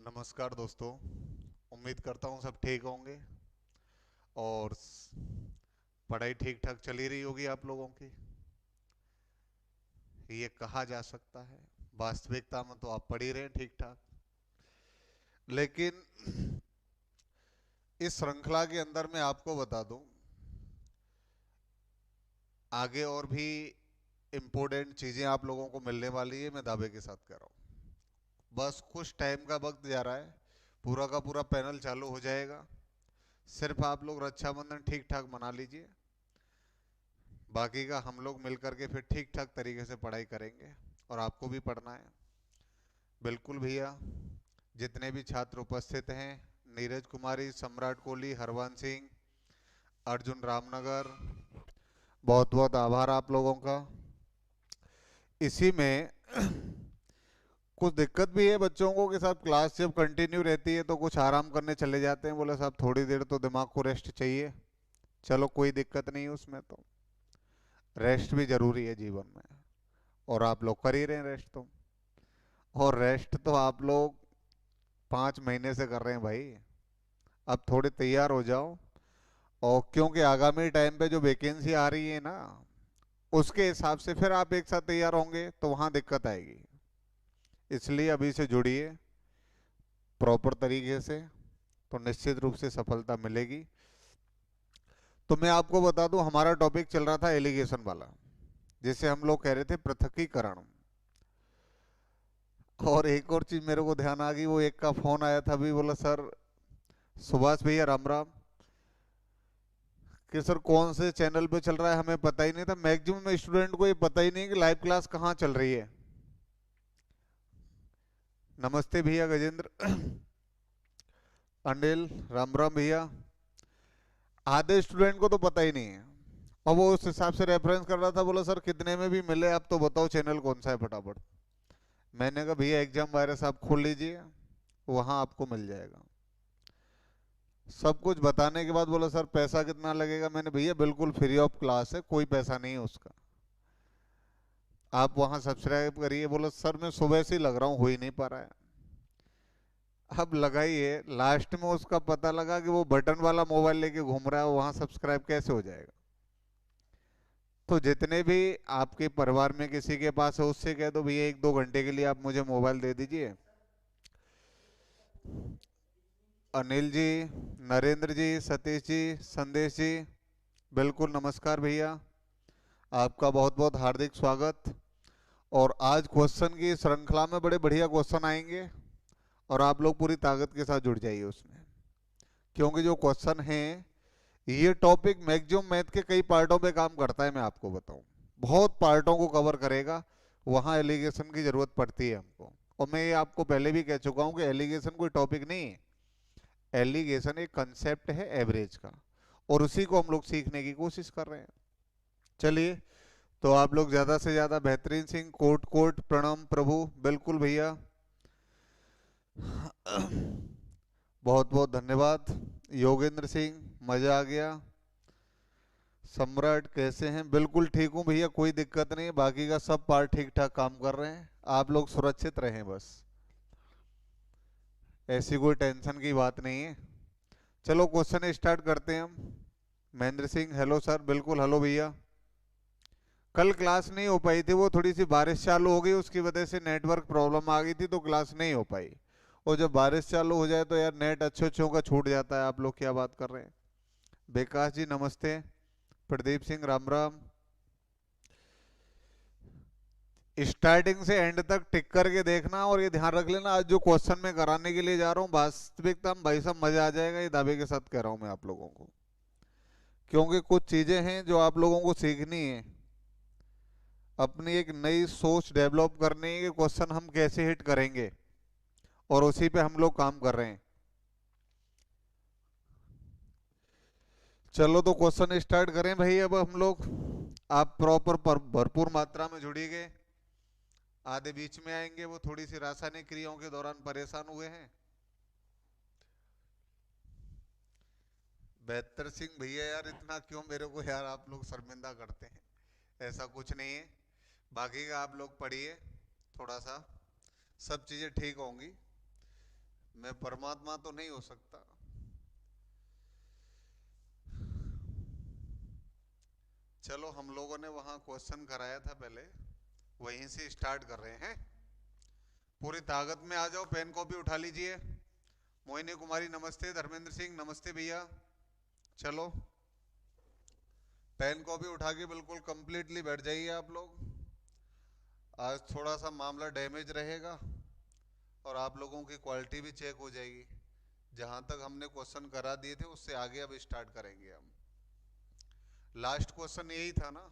नमस्कार दोस्तों। उम्मीद करता हूँ सब ठीक होंगे और पढ़ाई ठीक ठाक चली रही होगी आप लोगों की। ये कहा जा सकता है, वास्तविकता में तो आप पढ़ ही रहे हैं ठीक ठाक। लेकिन इस श्रृंखला के अंदर मैं आपको बता दूं, आगे और भी इम्पोर्टेंट चीज़ें आप लोगों को मिलने वाली है, मैं दावे के साथ कह रहा हूँ। बस कुछ टाइम का वक्त जा रहा है, पूरा का पूरा पैनल चालू हो जाएगा। सिर्फ आप लोग रक्षाबंधन ठीक ठाक मना लीजिए, बाकी का हम लोग मिल करके फिर ठीक ठाक तरीके से पढ़ाई करेंगे। और आपको भी पढ़ना है बिल्कुल भैया। जितने भी छात्र उपस्थित हैं, नीरज कुमारी, सम्राट कोहली, हरवन सिंह, अर्जुन रामनगर, बहुत बहुत आभार आप लोगों का। इसी में कुछ दिक्कत भी है बच्चों को के साथ, क्लास जब कंटिन्यू रहती है तो कुछ आराम करने चले जाते हैं, बोले साहब थोड़ी देर तो दिमाग को रेस्ट चाहिए। चलो कोई दिक्कत नहीं है उसमें, तो रेस्ट भी जरूरी है जीवन में, और आप लोग कर ही रहे हैं रेस्ट तो। और रेस्ट तो आप लोग 5 महीने से कर रहे हैं भाई। अब थोड़े तैयार हो जाओ, और क्योंकि आगामी टाइम पे जो वैकेंसी आ रही है ना, उसके हिसाब से फिर आप एक साथ तैयार होंगे तो वहाँ दिक्कत आएगी। इसलिए अभी से जुड़िए प्रॉपर तरीके से, तो निश्चित रूप से सफलता मिलेगी। तो मैं आपको बता दूं, हमारा टॉपिक चल रहा था एलिगेशन वाला, जिसे हम लोग कह रहे थे पृथकीकरण। और एक और चीज मेरे को ध्यान आ गई, वो एक का फोन आया था अभी, बोला सर सुभाष भैया राम राम, कि सर कौन से चैनल पे चल रहा है हमें पता ही नहीं था। मैक्सिमम स्टूडेंट को ये पता ही नहीं कि लाइव क्लास कहाँ चल रही है। नमस्ते भैया गजेंद्र, अनिल, राम राम भैया। आधे स्टूडेंट को तो पता ही नहीं है, और वो उस हिसाब से रेफरेंस कर रहा था, बोला सर कितने में भी मिले आप तो बताओ चैनल कौन सा है फटाफट। मैंने कहा भैया एग्जाम वायरस आप खोल लीजिए, वहां आपको मिल जाएगा। सब कुछ बताने के बाद बोला सर पैसा कितना लगेगा। मैंने भैया बिल्कुल फ्री ऑफ क्लास है, कोई पैसा नहीं है उसका, आप वहां सब्सक्राइब करिए। बोला सर मैं सुबह से ही लग रहा हूँ, हो ही नहीं पा रहा है। अब लगाइए, लास्ट में उसका पता लगा कि वो बटन वाला मोबाइल लेके घूम रहा है, वहां सब्सक्राइब कैसे हो जाएगा। तो जितने भी आपके परिवार में किसी के पास है, उससे कह दो भैया 1-2 घंटे के लिए आप मुझे मोबाइल दे दीजिए। अनिल जी, नरेंद्र जी, सतीश जी, संदेश जी, बिल्कुल नमस्कार भैया, आपका बहुत बहुत हार्दिक स्वागत। और आज क्वेश्चन की श्रृंखला में बड़े बढ़िया क्वेश्चन आएंगे, और आप लोग पूरी ताकत के साथ जुड़ जाइए उसमें, क्योंकि जो क्वेश्चन है, ये टॉपिक मैक्सिमम मैथ के कई पार्टों पे काम करता है। मैं आपको बताऊं, बहुत पार्टों को कवर करेगा, वहाँ एलिगेशन की जरूरत पड़ती है हमको। और मैं ये आपको पहले भी कह चुका हूँ कि एलिगेशन कोई टॉपिक नहीं है, एलिगेशन एक कंसेप्ट है एवरेज का, और उसी को हम लोग सीखने की कोशिश कर रहे हैं। चलिए, तो आप लोग ज्यादा से ज्यादा बेहतरीन सिंह, कोट कोट प्रणाम प्रभु, बिल्कुल भैया, बहुत बहुत धन्यवाद। योगेंद्र सिंह, मजा आ गया। सम्राट कैसे हैं? बिल्कुल ठीक हूँ भैया, कोई दिक्कत नहीं है, बाकी का सब पार्ट ठीक ठाक काम कर रहे हैं, आप लोग सुरक्षित रहें बस, ऐसी कोई टेंशन की बात नहीं है। चलो क्वेश्चन स्टार्ट करते हैं हम। महेंद्र सिंह, हेलो सर, बिल्कुल हेलो भैया। कल क्लास नहीं हो पाई थी, वो थोड़ी सी बारिश चालू हो गई, उसकी वजह से नेटवर्क प्रॉब्लम आ गई थी, तो क्लास नहीं हो पाई। और जब बारिश चालू हो जाए तो यार नेट अच्छे अच्छों का छूट जाता है। आप लोग क्या बात कर रहे हैं। विकास जी नमस्ते, प्रदीप सिंह राम राम। स्टार्टिंग से एंड तक टिक करके देखना, और ये ध्यान रख लेना, आज जो क्वेश्चन मैं कराने के लिए जा रहा हूँ वास्तविकता में भाई साहब मजा आ जाएगा, ये दावे के साथ कह रहा हूँ मैं आप लोगों को। क्योंकि कुछ चीजें हैं जो आप लोगों को सीखनी है, अपनी एक नई सोच डेवलप करनी है कि क्वेश्चन हम कैसे हिट करेंगे, और उसी पे हम लोग काम कर रहे हैं। चलो तो क्वेश्चन स्टार्ट करें भाई अब हम लोग। आप प्रॉपर भरपूर मात्रा में जुड़िए। आधे बीच में आएंगे, वो थोड़ी सी रासायनिक क्रियाओं के दौरान परेशान हुए हैं। बेहतर सिंह भैया, यार इतना क्यों मेरे को यार आप लोग शर्मिंदा करते हैं, ऐसा कुछ नहीं है। बाकी का आप लोग पढ़िए थोड़ा सा, सब चीज़ें ठीक होंगी। मैं परमात्मा तो नहीं हो सकता। चलो, हम लोगों ने वहां क्वेश्चन कराया था पहले, वहीं से स्टार्ट कर रहे हैं। पूरी ताकत में आ जाओ, पेन कॉपी उठा लीजिए। मोहिनी कुमारी नमस्ते, धर्मेंद्र सिंह नमस्ते भैया। चलो, पेन कॉपी उठा के बिल्कुल कंप्लीटली बैठ जाइए आप लोग। आज थोड़ा सा मामला डैमेज रहेगा और आप लोगों की क्वालिटी भी चेक हो जाएगी। जहां तक हमने क्वेश्चन करा दिए थे उससे आगे अब स्टार्ट करेंगे हम। लास्ट क्वेश्चन यही था ना।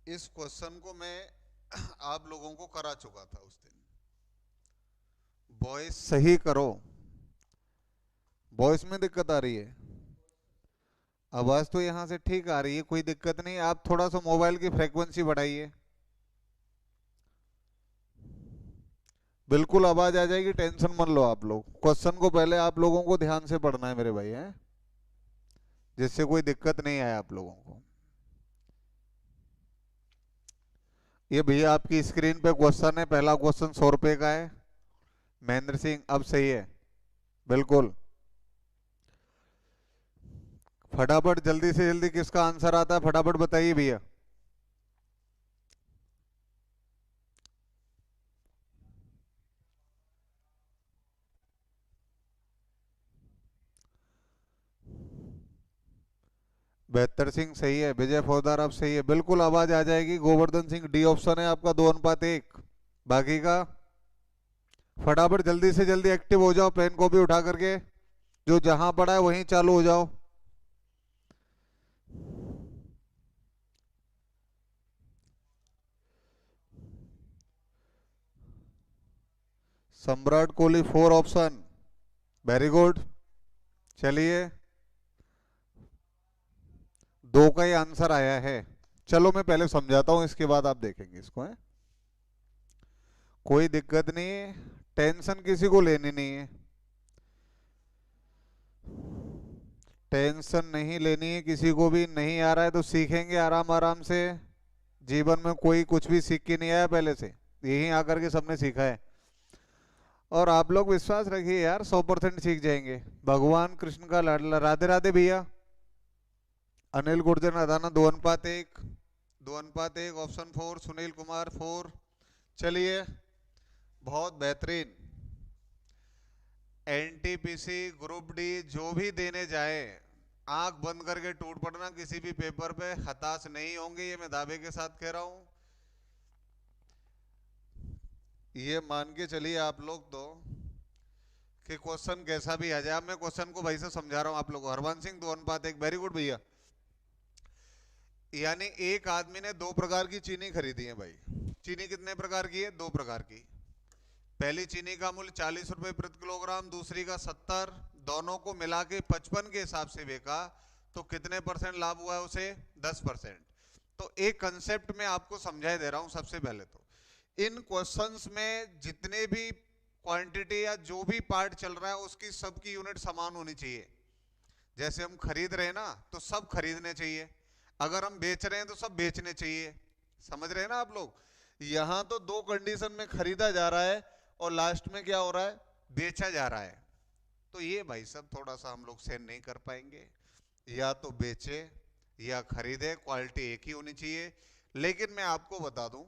इस क्वेश्चन को मैं आप लोगों को करा चुका था उस दिन। वॉइस सही करो, वॉइस में दिक्कत आ रही है। आवाज तो यहां से ठीक आ रही है, कोई दिक्कत नहीं। आप थोड़ा सा मोबाइल की फ्रीक्वेंसी बढ़ाइए, बिल्कुल आवाज आ जाएगी, टेंशन मत लो आप लोग। क्वेश्चन को पहले आप लोगों को ध्यान से पढ़ना है मेरे भाई, हैं, जिससे कोई दिक्कत नहीं आए आप लोगों को। ये भैया आपकी स्क्रीन पे क्वेश्चन है, पहला क्वेश्चन 100 रुपए का है। महेंद्र सिंह अब सही है बिल्कुल। फटाफट जल्दी से जल्दी किसका आंसर आता है फटाफट बताइए भैया। बेहतर सिंह सही है, विजय फौजदार अब सही है, बिल्कुल आवाज आ जाएगी। गोवर्धन सिंह डी ऑप्शन है आपका, 2:1। बाकी का फटाफट जल्दी से जल्दी एक्टिव हो जाओ, पेन कॉपी उठा करके जो जहां पड़ा है वहीं चालू हो जाओ। सम्राट कोहली 4 ऑप्शन, वेरी गुड। चलिए, 2 का ही आंसर आया है। चलो मैं पहले समझाता हूं, इसके बाद आप देखेंगे इसको, है कोई दिक्कत नहीं है, टेंशन किसी को लेनी नहीं है, टेंशन नहीं लेनी है किसी को भी। नहीं आ रहा है तो सीखेंगे आराम आराम से। जीवन में कोई कुछ भी सीख के नहीं आया पहले से, यही आकर के सबने सीखा है। और आप लोग विश्वास रखिए यार, 100% सीख जाएंगे। भगवान कृष्ण का लाडला। राधे राधे भैया। Anil Gurjar Adana 2:1, 2:1 option 4। सुनील कुमार 4। चलिए, बहुत बेहतरीन। एनटीपीसी ग्रुप डी जो भी देने जाए, आंख बंद करके टूट पड़ना, किसी भी पेपर पे हताश नहीं होंगे, ये मैं दावे के साथ कह रहा हूं। ये मान के चलिए आप लोग तो कि क्वेश्चन कैसा भी आ जाए। मैं क्वेश्चन को भाई से समझा रहा हूं आप लोगों को। हरवंश सिंह 2:1, वेरी गुड भैया। यानी एक आदमी ने 2 प्रकार की चीनी खरीदी है भाई। चीनी कितने प्रकार की है? 2 प्रकार की। पहली चीनी का मूल्य 40 रुपए प्रति किलोग्राम, दूसरी का 70। दोनों को मिला के 55 के हिसाब से बेचा, तो कितने % लाभ हुआ है उसे? 10%। तो एक कंसेप्ट में आपको समझाई दे रहा हूं। सबसे पहले तो इन क्वेश्चंस में जितने भी क्वांटिटी या जो भी पार्ट चल रहा है उसकी सबकी यूनिट समान होनी चाहिए। जैसे हम खरीद रहे हैं ना, तो सब खरीदने चाहिए। अगर हम बेच रहे हैं तो सब बेचने चाहिए। समझ रहे हैं ना आप लोग? यहां तो 2 कंडीशन में खरीदा जा रहा है और लास्ट में क्या हो रहा है? बेचा जा रहा है। तो ये भाई सब थोड़ा सा हम लोग सहन नहीं कर पाएंगे। या तो बेचे या खरीदे, क्वालिटी एक ही होनी चाहिए। लेकिन मैं आपको बता दूं,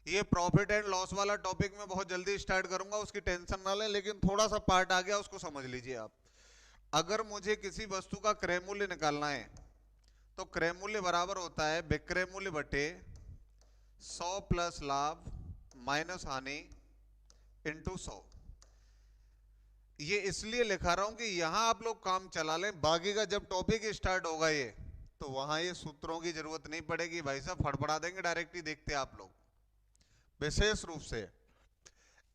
ये प्रॉफिट एंड लॉस वाला टॉपिक मैं बहुत जल्दी स्टार्ट करूंगा, उसकी टेंशन ना लें। लेकिन थोड़ा सा पार्ट आ गया, उसको समझ लीजिए आप। अगर मुझे किसी वस्तु का क्रय मूल्य निकालना है तो क्रय मूल्य बराबर होता है विक्रय मूल्य बटे 100 प्लस लाभ माइनस हानि इंटू 100। ये इसलिए लिखा रहा हूं कि यहां आप लोग काम चला लें, बाकी का जब टॉपिक स्टार्ट होगा ये, तो वहां ये सूत्रों की जरूरत नहीं पड़ेगी। भाई साहब फड़फड़ा देंगे, डायरेक्ट ही देखते हैं आप लोग। विशेष रूप से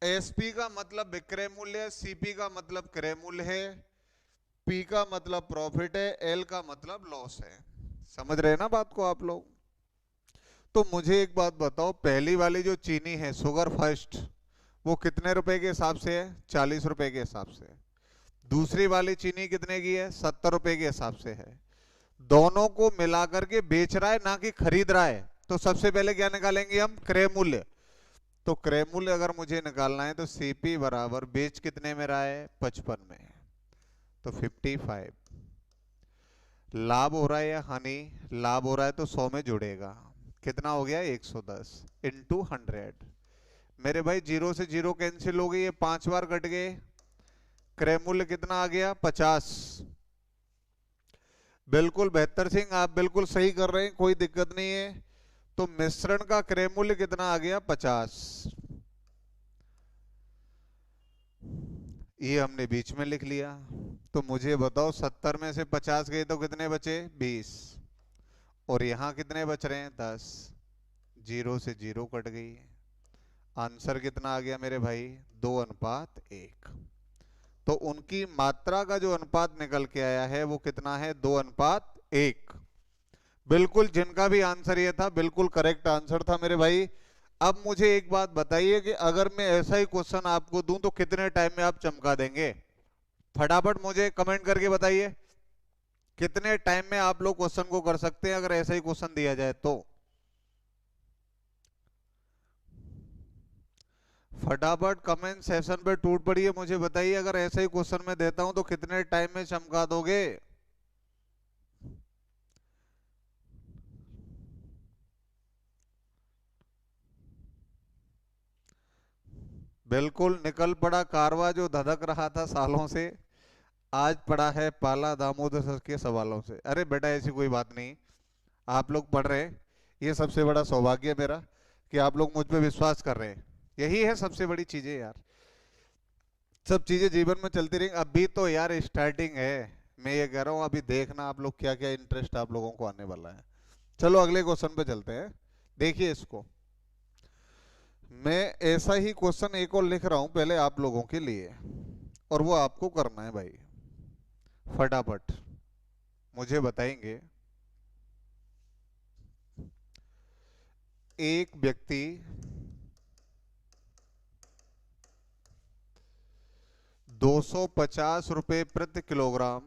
एसपी का मतलब विक्रय मूल्य है, सीपी का मतलब क्रय मूल्य है, पी का मतलब प्रॉफिट है, एल का मतलब लॉस है। समझ रहे हैं ना बात को आप लोग? तो मुझे एक बात बताओ, पहली वाली जो चीनी है शुगर फर्स्ट, वो कितने रुपए के हिसाब से है? 40 रुपए के हिसाब से। दूसरी वाली चीनी कितने की है? 70 रुपए के हिसाब से है। दोनों को मिलाकर के बेच रहा है, ना कि खरीद रहा है। तो सबसे पहले क्या निकालेंगे हम? क्रय मूल्य। तो क्रय मूल्य अगर मुझे निकालना है तो सीपी बराबर बेच कितने में रहा है, 55 में, तो 55। लाभ हो रहा है या हानि, लाभ हो रहा है तो 100 में जुड़ेगा, कितना हो गया 110 इंटू 100। मेरे भाई जीरो से जीरो कैंसिल हो गई, ये 5 बार कट गए, क्रय मूल्य कितना आ गया 50। बिल्कुल बेहतर सिंह, आप बिल्कुल सही कर रहे हैं, कोई दिक्कत नहीं है। तो मिश्रण का क्रय मूल्य कितना आ गया 50, ये हमने बीच में लिख लिया। तो मुझे बताओ 70 में से 50 गए तो कितने बचे 20, और यहां कितने बच रहे हैं 10, जीरो से जीरो कट गई। आंसर कितना आ गया मेरे भाई 2:1। तो उनकी मात्रा का जो अनुपात निकल के आया है वो कितना है 2:1। बिल्कुल जिनका भी आंसर ये था बिल्कुल करेक्ट आंसर था मेरे भाई। अब मुझे एक बात बताइए कि अगर मैं ऐसा ही क्वेश्चन आपको दूं तो कितने टाइम में आप चमका देंगे, फटाफट मुझे कमेंट करके बताइए कितने टाइम में आप लोग क्वेश्चन को कर सकते हैं अगर ऐसा ही क्वेश्चन दिया जाए तो। फटाफट कमेंट सेशन पे टूट पड़िए, मुझे बताइए अगर ऐसा ही क्वेश्चन मैं देता हूं तो कितने टाइम में चमका दोगे। बिल्कुल निकल पड़ा कारवा जो धधक रहा था सालों से, आज पड़ा है पाला दामोदर सर के सवालों से। अरे बेटा ऐसी कोई बात नहीं, आप लोग पढ़ रहे हैं, ये सबसे बड़ा सौभाग्य है मेरा कि आप लोग मुझ पे विश्वास कर रहे हैं, यही है सबसे बड़ी चीजें यार। सब चीजें जीवन में चलती रहेंगी, अभी तो यार स्टार्टिंग है, मैं ये कह रहा हूँ अभी देखना आप लोग क्या क्या इंटरेस्ट आप लोगों को आने वाला है। चलो अगले क्वेश्चन पे चलते हैं, देखिए इसको। मैं ऐसा ही क्वेश्चन एक और लिख रहा हूं पहले आप लोगों के लिए, और वो आपको करना है भाई, फटाफट मुझे बताएंगे। एक व्यक्ति 250 रुपए प्रति किलोग्राम,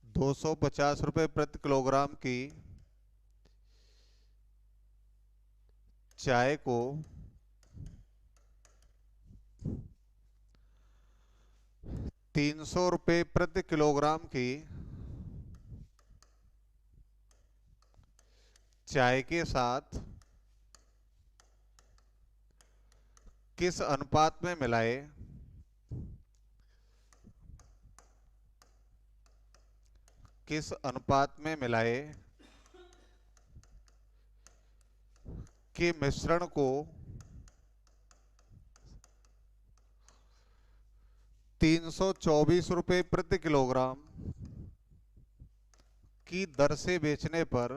250 रुपए प्रति किलोग्राम की चाय को 300 रुपए प्रति किलोग्राम की चाय के साथ किस अनुपात में मिलाए, किस अनुपात में मिलाए कि मिश्रण को 324 रुपए प्रति किलोग्राम की दर से बेचने पर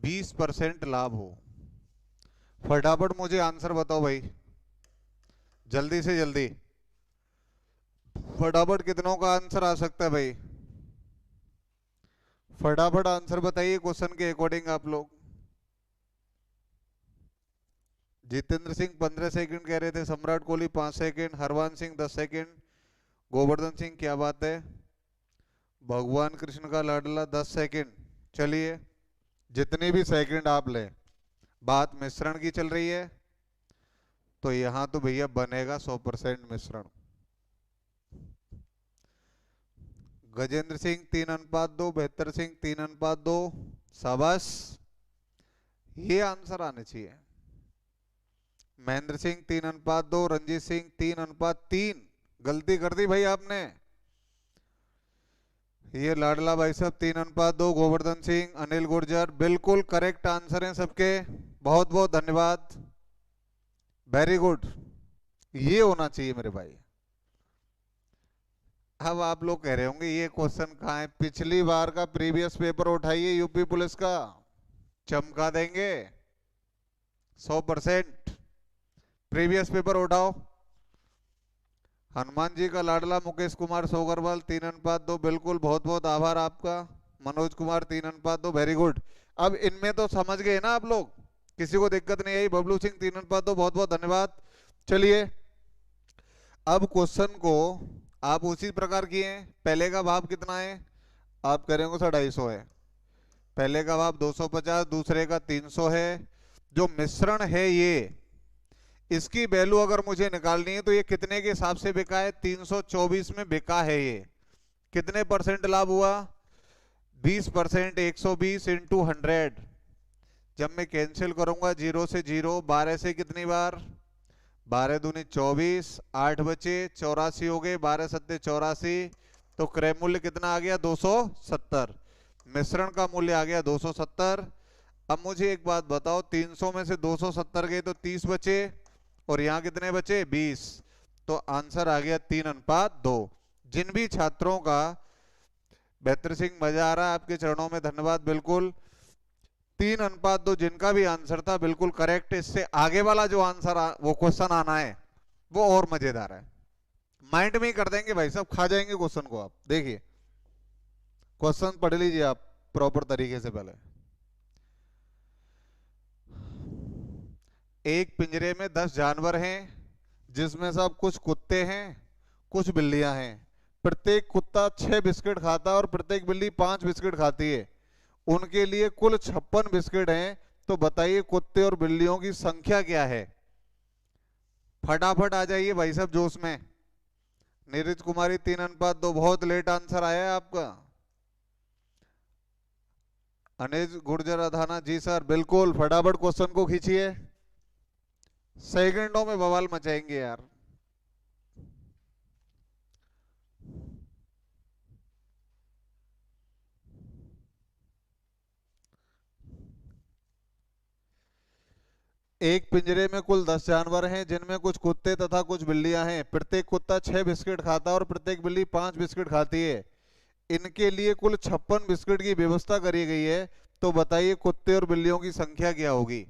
20% लाभ हो। फटाफट मुझे आंसर बताओ भाई, जल्दी से जल्दी, फटाफट कितनों का आंसर आ सकता है भाई, फटाफट आंसर बताइए क्वेश्चन के अकॉर्डिंग आप लोग। जितेंद्र सिंह 15 सेकंड कह रहे थे, सम्राट कोहली 5 सेकंड, हरवान सिंह 10 सेकंड, गोवर्धन सिंह क्या बात है, भगवान कृष्ण का लाडला 10 सेकंड। चलिए जितने भी सेकंड आप लें, बात मिश्रण की चल रही है तो यहां तो भैया बनेगा 100% मिश्रण। गजेंद्र सिंह 3:2, बेहतर सिंह 3:2, शाबाश, ये आंसर आने चाहिए। महेंद्र सिंह 3:2, रंजीत सिंह 3:3, गलती कर दी भाई आपने। ये लाडला भाई साहब 3:2, गोवर्धन सिंह, अनिल गुर्जर, बिल्कुल करेक्ट आंसर हैं सबके, बहुत बहुत धन्यवाद, वेरी गुड, ये होना चाहिए मेरे भाई। अब आप लोग कह रहे होंगे ये क्वेश्चन कहाँ है, पिछली बार का प्रीवियस पेपर उठाइए यूपी पुलिस का, चमका देंगे 100%। प्रीवियस पेपर उठाओ। हनुमान जी का लाडला मुकेश कुमार सोगरवाल 3:2, बिल्कुल, बहुत बहुत आभार आपका। Manoj Kumar 3:2, very good. अब इनमें तो समझ गए ना आप लोग, किसी को दिक्कत नहीं आई। बबलू सिंह 3:2, बहुत बहुत धन्यवाद। चलिए अब क्वेश्चन को आप उसी प्रकार किए, पहले का भाव कितना है, आप कह रहे होंगे सर 250 है। पहले का भाव 250, दूसरे का 300 है। जो मिश्रण है ये, इसकी वैल्यू अगर मुझे निकालनी है तो ये कितने के हिसाब से बिका है? 324 में बिका है ये। कितने परसेंट लाभ हुआ? 20%। 120 इंटू 100। जब मैं कैंसिल करूंगा जीरो से जीरो, 12 से कितनी बार? 12 दूनी 24, 8 बचे 84 हो गए, 12 सत्ते 84। तो क्रय मूल्य कितना आ गया? 270। मिश्रण का मूल्य आ गया 270। अब मुझे एक बात बताओ, 300 में से 270 गए तो 30 बचे, और यहाँ कितने बचे? 20। तो आंसर आ गया 3:2। जिन भी छात्रों का, बेहतर सिंह मजा आ रहा है आपके चरणों में, धन्यवाद। बिल्कुल 3:2 जिनका भी आंसर था बिल्कुल करेक्ट। इससे आगे वाला जो आंसर वो क्वेश्चन आना है वो और मजेदार है। माइंड में ही कर देंगे भाई साहब, खा जाएंगे क्वेश्चन को। आप देखिए, क्वेश्चन पढ़ लीजिए आप प्रॉपर तरीके से। पहले, एक पिंजरे में 10 जानवर हैं, जिसमें सब कुछ कुत्ते हैं, कुछ बिल्लियां हैं। प्रत्येक कुत्ता 6 बिस्किट खाता है और प्रत्येक बिल्ली 5 बिस्किट खाती है। उनके लिए कुल 56 बिस्किट हैं। तो बताइए कुत्ते और बिल्लियों की संख्या क्या है? फटाफट आ जाइए भाई साहब जोश में। नीरज कुमारी 3:2, बहुत लेट आंसर आया है आपका। अनिज गुर्जर अधाना जी सर, बिल्कुल फटाफट क्वेश्चन को खींचिए, सेकंडों में बवाल मचाएंगे यार। एक पिंजरे में कुल 10 जानवर हैं, जिनमें कुछ कुत्ते तथा कुछ बिल्लियां हैं। प्रत्येक कुत्ता 6 बिस्किट खाता है और प्रत्येक बिल्ली 5 बिस्किट खाती है। इनके लिए कुल 56 बिस्किट की व्यवस्था करी गई है। तो बताइए कुत्ते और बिल्लियों की संख्या क्या होगी?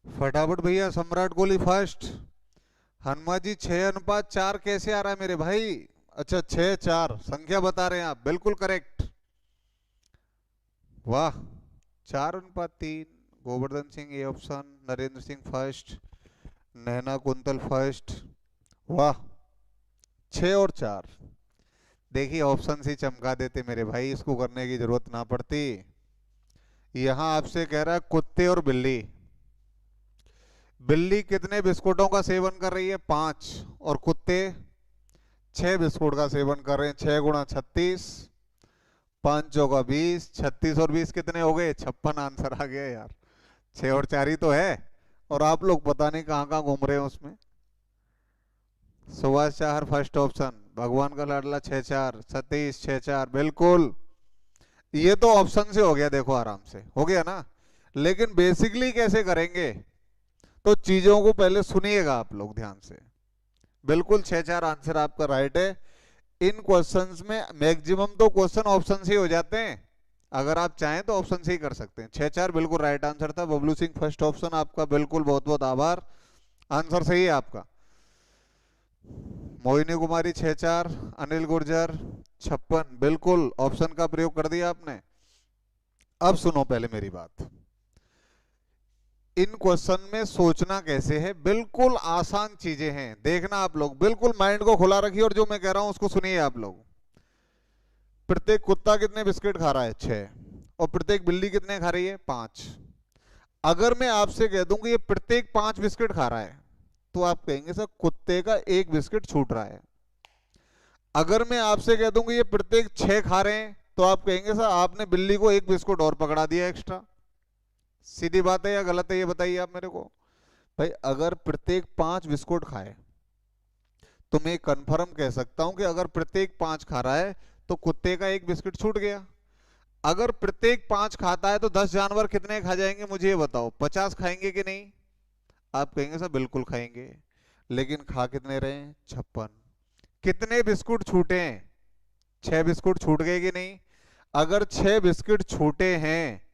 फटाफट भैया, सम्राट कोहली फर्स्ट। हनुमा जी 6:4 कैसे आ रहा है मेरे भाई? अच्छा 6:4 संख्या बता रहे हैं आप, बिल्कुल करेक्ट। वाह, 4:3। Govardhan Singh A option, Narendra Singh first, Naina quintal first. वाह, 6 और 4। देखिए ऑप्शन से चमका देते मेरे भाई, इसको करने की जरूरत ना पड़ती। यहां आपसे कह रहा है कुत्ते और बिल्ली। बिल्ली कितने बिस्कुटों का सेवन कर रही है? 5। और कुत्ते 6 बिस्कुट का सेवन कर रहे हैं। 6 गुणा 36, 5 चौका 20, 36 और 20 कितने हो गए? 56 आंसर आ गया यार। 6 और 4 ही तो है, और आप लोग पता नहीं कहाँ कहाँ घूम रहे हो उसमें। सुभाष चाहर फर्स्ट ऑप्शन, भगवान का लाडला 6:4, सतीश 6:4, बिल्कुल। ये तो ऑप्शन से हो गया, देखो आराम से हो गया ना। लेकिन बेसिकली कैसे करेंगे? तो चीजों को पहले सुनिएगा आप लोग ध्यान से। बिल्कुल 6:4 आंसर आपका राइट है। इन क्वेश्चंस में मैक्सिमम तो क्वेश्चन ऑप्शन से ही हो जाते हैं, अगर आप चाहें तो ऑप्शन से ही कर सकते हैं। 6:4 बिल्कुल राइट आंसर था। बबलू सिंह फर्स्ट ऑप्शन आपका, बिल्कुल बहुत बहुत आभार, आंसर सही है आपका। मोहिनी कुमारी 6:4, अनिल गुर्जर 56, बिल्कुल ऑप्शन का प्रयोग कर दिया आपने। अब सुनो पहले मेरी बात। इन क्वेश्चन में सोचना कैसे है, बिल्कुल आसान चीजें हैं। देखना आप लोग, बिल्कुल माइंड को खुला रखिए और जो मैं कह रहा हूं उसको सुनिए आप लोग। प्रत्येक कुत्ता कितने बिस्किट खा रहा है? 6। और प्रत्येक बिल्ली कितने खा रही है? 5। अगर मैं आपसे कह दूं कि ये प्रत्येक 5 बिस्किट खा रहा है, तो आप कहेंगे सर कुत्ते का 1 बिस्किट छूट रहा है। अगर मैं आपसे कह दूं कि ये प्रत्येक 6 खा रहे हैं, तो आप कहेंगे सर आपने बिल्ली को 1 बिस्कुट और पकड़ा दिया एक्स्ट्रा। सीधी बात है या गलत है, ये बताइए आप मेरे को। भाई अगर प्रत्येक 5 बिस्कुट खाए, तो मैं कंफर्म कह सकता हूं कि अगर प्रत्येक 5 खा रहा है तो कुत्ते का 1 बिस्किट छूट गया। अगर प्रत्येक 5 खाता है तो 10 जानवर कितने खा जाएंगे मुझे ये बताओ? 50 खाएंगे कि नहीं? आप कहेंगे सर बिल्कुल खाएंगे। लेकिन खा कितने रहे हैं? 56। कितने बिस्कुट छूटे हैं? 6 बिस्कुट छूट गए कि नहीं? अगर 6 बिस्किट छूटे हैं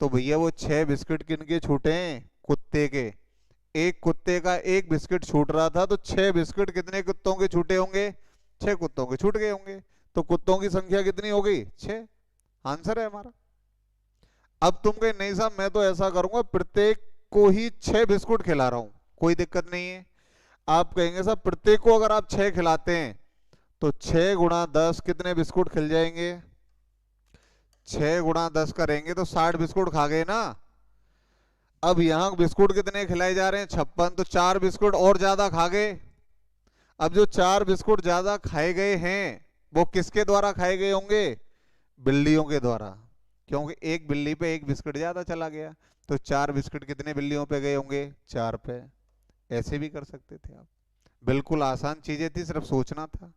तो भैया वो 6 बिस्किट किनके छूटे हैं? कुत्ते के। एक कुत्ते का एक बिस्किट छूट रहा था, तो 6 बिस्किट कितने कुत्तों के छूटे होंगे? 6 कुत्तों के छूट गए होंगे। तो कुत्तों की संख्या कितनी हो गई? 6। आंसर है हमारा। अब तुम कहे नहीं साहब मैं तो ऐसा करूंगा प्रत्येक को ही 6 बिस्कुट खिला रहा हूं, कोई दिक्कत नहीं है। आप कहेंगे साहब प्रत्येक को अगर आप 6 खिलाते हैं तो 6 गुणा 10 कितने बिस्कुट खिल जाएंगे? 6 गुणा 10 करेंगे तो 60 बिस्कुट खा गए ना। अब यहां बिस्कुट कितने खिलाए जा रहे हैं? 56। तो 4 बिस्कुट और ज्यादा खा गए। अब जो 4 बिस्कुट ज्यादा खाए गए हैं वो किसके द्वारा खाए गए होंगे? बिल्लियों के द्वारा, क्योंकि एक बिल्ली पे एक बिस्किट ज्यादा चला गया। तो 4 बिस्किट कितने बिल्लियों पे गए होंगे? 4 पे। ऐसे भी कर सकते थे आप। बिल्कुल आसान चीजें थी, सिर्फ सोचना था।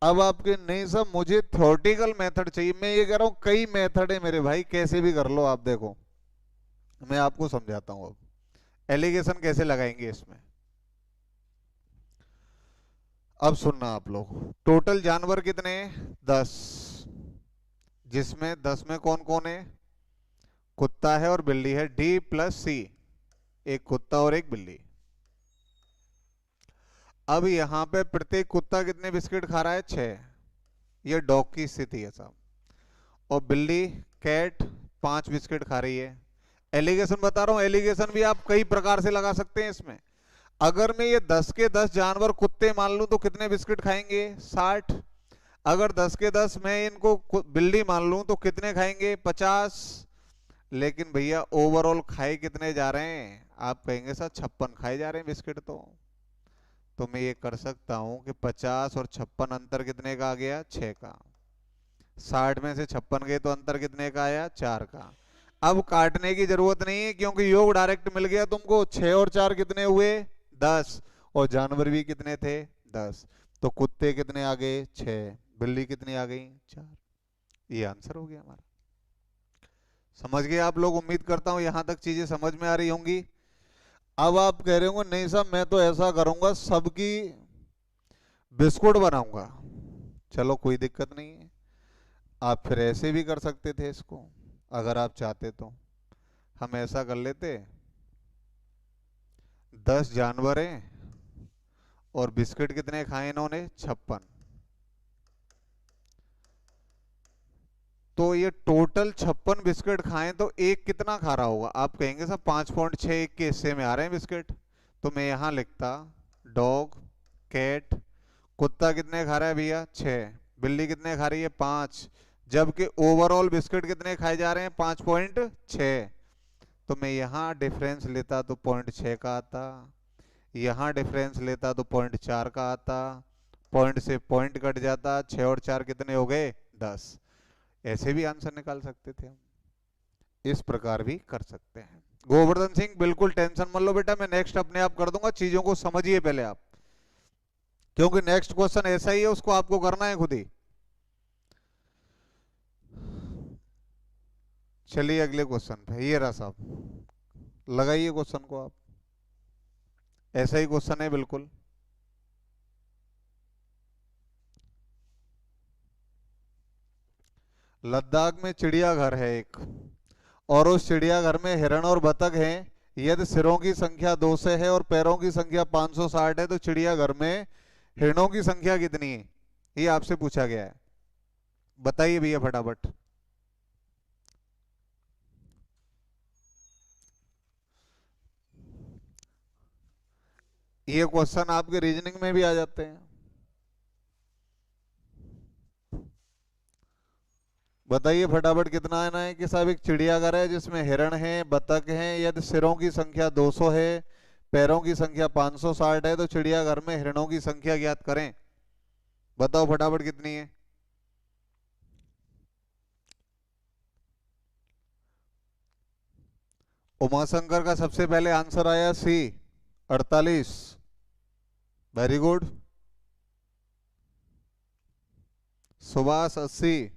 अब आपके नहीं सब मुझे थ्योरेटिकल मेथड चाहिए। मैं ये कह रहा हूं कई मेथड है मेरे भाई, कैसे भी कर लो आप। देखो मैं आपको समझाता हूं। अब एलिगेशन कैसे लगाएंगे इसमें, अब सुनना आप लोग। टोटल जानवर कितने हैं? 10। जिसमें 10 में कौन कौन है? कुत्ता है और बिल्ली है, डी प्लस सी। एक कुत्ता और एक बिल्ली। अब यहां पे प्रत्येक कुत्ता कितने बिस्किट खा रहा है? 6। ये डॉग की स्थिति है साहब। और बिल्ली कैट 5 बिस्किट खा रही है। एलिगेशन बता रहा हूं, एलिगेशन भी आप कई प्रकार से लगा सकते हैं इसमें। अगर मैं ये 10 के 10 जानवर कुत्ते मान लूं तो कितने बिस्किट खाएंगे? 60। अगर 10 के 10 मैं इनको बिल्ली मान लूं तो कितने खाएंगे? 50। लेकिन भैया ओवरऑल खाए कितने जा रहे हैं? आप कहेंगे सर 56 खाए जा रहे हैं बिस्किट। तो मैं ये कर सकता हूं कि 50 और 56 अंतर कितने का आ गया? 6 का। 60 में से 56 गए तो अंतर कितने का आया? 4 का। अब काटने की जरूरत नहीं है क्योंकि योग डायरेक्ट मिल गया तुमको। 6 और 4 कितने हुए? 10। और जानवर भी कितने थे? 10। तो कुत्ते कितने आ गए? 6। बिल्ली कितनी आ गई? 4। ये आंसर हो गया हमारा। समझ गए आप लोग? उम्मीद करता हूं यहां तक चीजें समझ में आ रही होंगी। अब आप कह रहे होंगे नहीं साहब मैं तो ऐसा करूंगा सबकी बिस्कुट बनाऊंगा। चलो कोई दिक्कत नहीं है, आप फिर ऐसे भी कर सकते थे इसको अगर आप चाहते तो। हम ऐसा कर लेते, 10 जानवर हैं और बिस्किट कितने खाए इन्होंने? 56। तो ये टोटल 56 बिस्किट खाएं तो एक कितना खा रहा होगा? आप कहेंगे सर 5.6 एक के हिस्से में आ रहे हैं बिस्किट। तो मैं यहां लिखता डॉग कैट। कुत्ता कितने खा रहा है भैया? 6। बिल्ली कितने खा रही है? 5। जबकि ओवरऑल बिस्किट कितने खाए जा रहे हैं? 5.6। तो मैं यहां डिफरेंस लेता तो 0.6 का आता, यहां डिफरेंस लेता तो 0.4 का आता। पॉइंट से पॉइंट कट जाता, 6 और 4 कितने हो गए? 10। ऐसे भी आंसर निकाल सकते थे हम, इस प्रकार भी कर सकते हैं। गोवर्धन सिंह बिल्कुल टेंशन मत लो बेटा, मैं नेक्स्ट अपने आप कर दूंगा। चीजों को समझिए पहले आप, क्योंकि नेक्स्ट क्वेश्चन ऐसा ही है, उसको आपको करना है खुद ही। चलिए अगले क्वेश्चन पे, ये रहा साहब, लगाइए क्वेश्चन को आप। ऐसा ही क्वेश्चन है बिल्कुल। लद्दाख में चिड़ियाघर है एक, और उस चिड़ियाघर में हिरण और बतख हैं। यदि सिरों की संख्या 200 है और पैरों की संख्या 560 है तो चिड़ियाघर में हिरणों की संख्या कितनी है? ये आपसे पूछा गया है, बताइए भैया फटाफट। ये क्वेश्चन आपके रीजनिंग में भी आ जाते हैं। बताइए फटाफट कितना आना है कि साहब एक चिड़ियाघर है जिसमें हिरण है बतख है, यदि सिरों की संख्या 200 है पैरों की संख्या 560 है तो चिड़ियाघर में हिरणों की संख्या ज्ञात करें। बताओ फटाफट कितनी है? उमाशंकर का सबसे पहले आंसर आया सी, 48। Very good. सुभाष 80।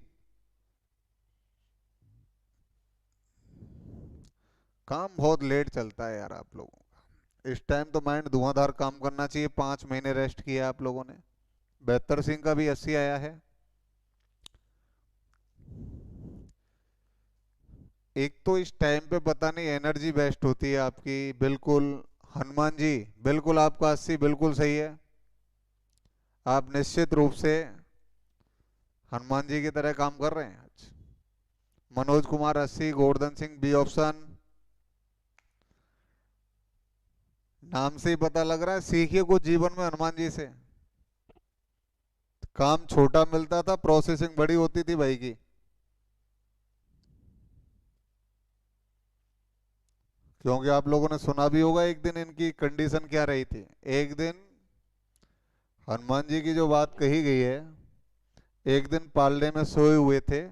काम बहुत लेट चलता है यार आप लोगों का। इस टाइम तो माइंड धुआंधार काम करना चाहिए। 5 महीने रेस्ट किया आप लोगों ने। बेहतर सिंह का भी 80 आया है। एक तो इस टाइम पे पता नहीं एनर्जी बेस्ट होती है आपकी, बिल्कुल। हनुमान जी, बिल्कुल आपका 80 बिल्कुल सही है। आप निश्चित रूप से हनुमान जी की तरह काम कर रहे हैं आज। Manoj Kumar 80, Govardhan Singh B option. नाम से ही पता लग रहा है, सीखिए कुछ जीवन में हनुमान जी से। काम छोटा मिलता था, प्रोसेसिंग बड़ी होती थी भाई की। क्योंकि आप लोगों ने सुना भी होगा एक दिन इनकी कंडीशन क्या रही थी। एक दिन हनुमान जी की जो बात कही गई है, एक दिन पालने में सोए हुए थे,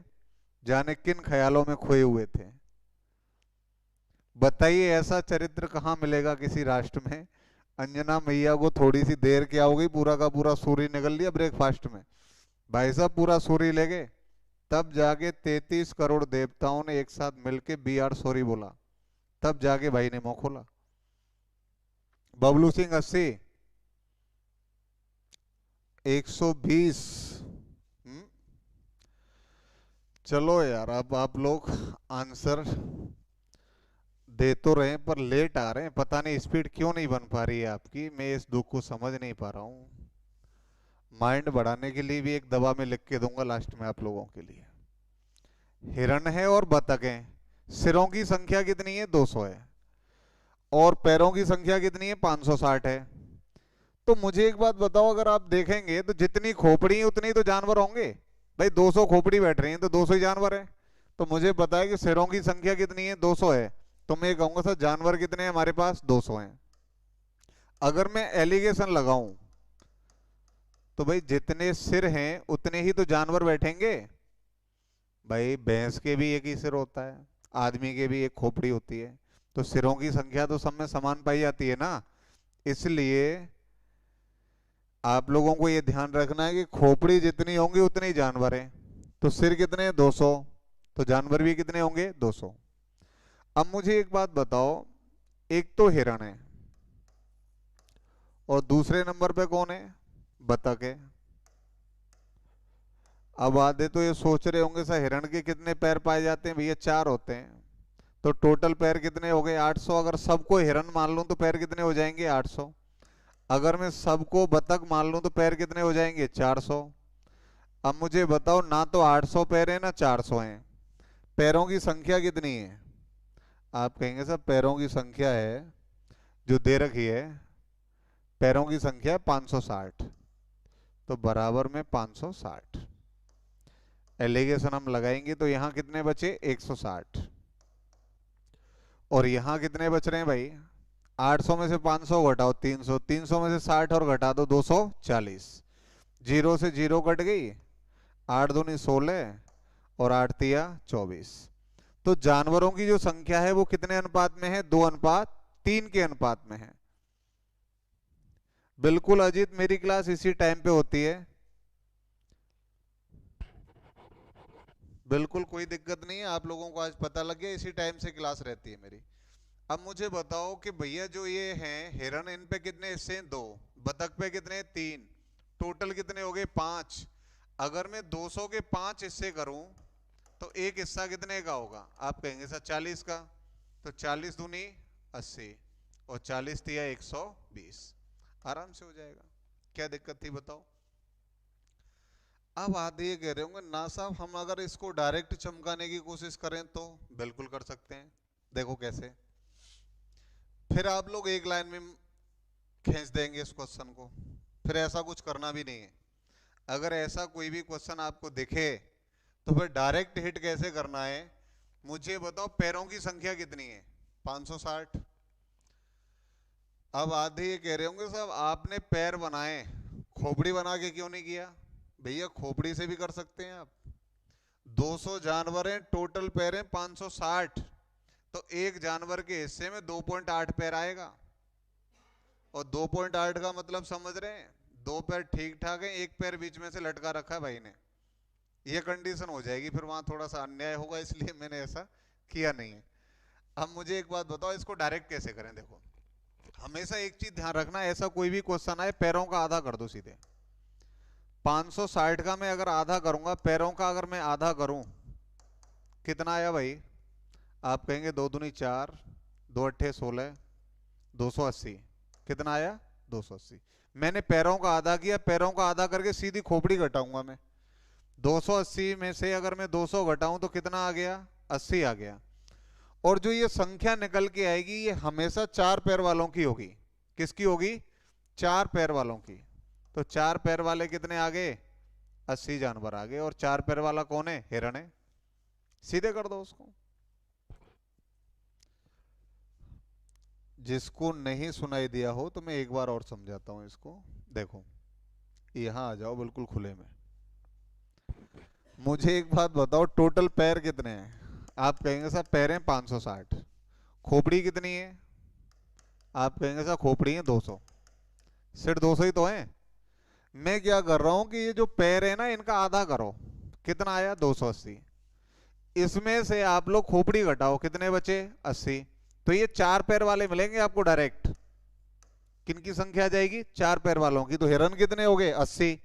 जाने किन ख्यालों में खोए हुए थे। बताइए ऐसा चरित्र कहाँ मिलेगा किसी राष्ट्र में। अंजना मैया को थोड़ी सी देर क्या हो गई, पूरा का पूरा सूर्य निकल लिया ब्रेकफास्ट में। भाई साहब पूरा सूर्य ले गए। तब जाके 33 करोड़ देवताओं ने एक साथ मिलके बी आर सॉरी बोला। तब जाके भाई ने मुंह खोला। बबलू सिंह 80, 120। चलो यार, अब आप लोग आंसर दे तो रहे हैं पर लेट आ रहे हैं। पता नहीं स्पीड क्यों नहीं बन पा रही है आपकी, मैं इस दुख को समझ नहीं पा रहा हूँ। माइंड बढ़ाने के लिए भी एक दवा में लिख के दूंगा लास्ट में आप लोगों के लिए। हिरण है और बतख है। सिरों की संख्या कितनी है? 200 है। और पैरों की संख्या कितनी है? 560 है। तो मुझे एक बात बताओ, अगर आप देखेंगे तो जितनी खोपड़ी है उतनी तो जानवर होंगे। भाई 200 खोपड़ी बैठ रही हैं तो 200 ही जानवर है। तो मुझे पता है कि सिरों की संख्या कितनी है? 200 है। तो मैं कहूंगा सर जानवर कितने हैं हमारे पास? 200 हैं। अगर मैं एलिगेशन लगाऊं तो भाई जितने सिर हैं उतने ही तो जानवर बैठेंगे। भाई भैंस के भी एक ही सिर होता है, आदमी के भी एक खोपड़ी होती है। तो सिरों की संख्या तो सब में समान पाई जाती है ना। इसलिए आप लोगों को ये ध्यान रखना है कि खोपड़ी जितनी होंगी उतने ही जानवर हैं। तो सिर कितने? 200। तो जानवर भी कितने होंगे? 200। अब मुझे एक बात बताओ, एक तो हिरण है और दूसरे नंबर पे कौन है? बतख है। अब आधे तो ये सोच रहे होंगे सर हिरण के कितने पैर पाए जाते हैं? भैया 4 होते हैं। तो टोटल पैर कितने हो गए? 800। अगर सबको हिरण मान लूं तो पैर कितने हो जाएंगे? 800। अगर मैं सबको बतख मान लूं तो पैर कितने हो जाएंगे? 400। अब मुझे बताओ, ना तो 800 पैर है ना 400 हैं। पैरों की संख्या कितनी है? आप कहेंगे सर पैरों की संख्या है जो दे रखी है, पैरों की संख्या 560। तो बराबर में 560 एलिगेशन हम लगाएंगे तो यहां कितने बचे? 160। और यहां कितने बच रहे हैं भाई? 800 में से 500 घटाओ 300, 300 में से 60 और घटा दो 240। जीरो से जीरो कट गई, 8 दूनी 16 और 8 तिया 24। तो जानवरों की जो संख्या है वो कितने अनुपात में है? 2:3 के अनुपात में है। बिल्कुल अजीत, मेरी क्लास इसी टाइम पे होती है। बिल्कुल कोई दिक्कत नहीं है, आप लोगों को आज पता लग गया इसी टाइम से क्लास रहती है मेरी। अब मुझे बताओ कि भैया जो ये हैं हिरण, इन पे कितने हिस्से हैं? 2। बतख पे कितने? 3। टोटल कितने हो गए? 5। अगर मैं 200 के 5 हिस्से करूं तो एक हिस्सा कितने का होगा? आप कहेंगे सर 40 का। तो 40 दूनी 80 और 40 तिया 120। आराम से हो जाएगा। क्या दिक्कत थी बताओ? अब आधे ये कह रहे होंगे ना साहब, हम अगर इसको डायरेक्ट चमकाने की कोशिश करें तो बिल्कुल कर सकते हैं। देखो कैसे। फिर आप लोग एक लाइन में खींच देंगे इस क्वेश्चन को, फिर ऐसा कुछ करना भी नहीं है। अगर ऐसा कोई भी क्वेश्चन आपको दिखे तो फिर डायरेक्ट हिट कैसे करना है? मुझे बताओ पैरों की संख्या कितनी है? 560। अब आधे ये कह रहे होंगे साहब आपने पैर बनाए, खोपड़ी बना के क्यों नहीं किया? भैया खोपड़ी से भी कर सकते हैं आप। 200 जानवर हैं, टोटल पैर हैं 560। तो एक जानवर के हिस्से में 2.8 पैर आएगा। और 2.8 का मतलब समझ रहे हैं? 2 पैर ठीक ठाक है, एक पैर बीच में से लटका रखा है भाई ने। ये कंडीशन हो जाएगी, फिर वहां थोड़ा सा अन्याय होगा, इसलिए मैंने ऐसा किया नहीं है। अब मुझे एक बात बताओ, इसको डायरेक्ट कैसे करें? देखो हमेशा एक चीज ध्यान रखना, ऐसा कोई भी क्वेश्चन आए पैरों का आधा कर दो सीधे। 560 का मैं अगर आधा करूंगा, पैरों का अगर मैं आधा करूं, कितना आया भाई? आप कहेंगे 2 दूनी 4, 2 अट्ठे 16, 280। कितना आया? 280। मैंने पैरों का आधा किया, पैरों का आधा करके सीधी खोपड़ी घटाऊंगा मैं। 280 में से अगर मैं 200 घटाऊं तो कितना आ गया? 80 आ गया। और जो ये संख्या निकल के आएगी ये हमेशा 4 पैर वालों की होगी। किसकी होगी? 4 पैर वालों की। तो 4 पैर वाले कितने आ गए? 80 जानवर आ गए। और 4 पैर वाला कौन है? हिरण है। सीधे कर दो उसको। जिसको नहीं सुनाई दिया हो तो मैं एक बार और समझाता हूं इसको। देखो, यहां आ जाओ बिल्कुल खुले में। मुझे एक बात बताओ, टोटल पैर कितने हैं? आप कहेंगे साहब पैर हैं 560। खोपड़ी कितनी है? आप कहेंगे साहब खोपड़ी है 200। सिर्फ 200 ही तो है। मैं क्या कर रहा हूं कि ये जो पैर है ना इनका आधा करो। कितना आया? 280। इसमें से आप लोग खोपड़ी घटाओ, कितने बचे? 80। तो ये 4 पैर वाले मिलेंगे आपको डायरेक्ट। किनकी संख्या आ जाएगी? 4 पैर वालों की। तो हिरन कितने हो गए? 80।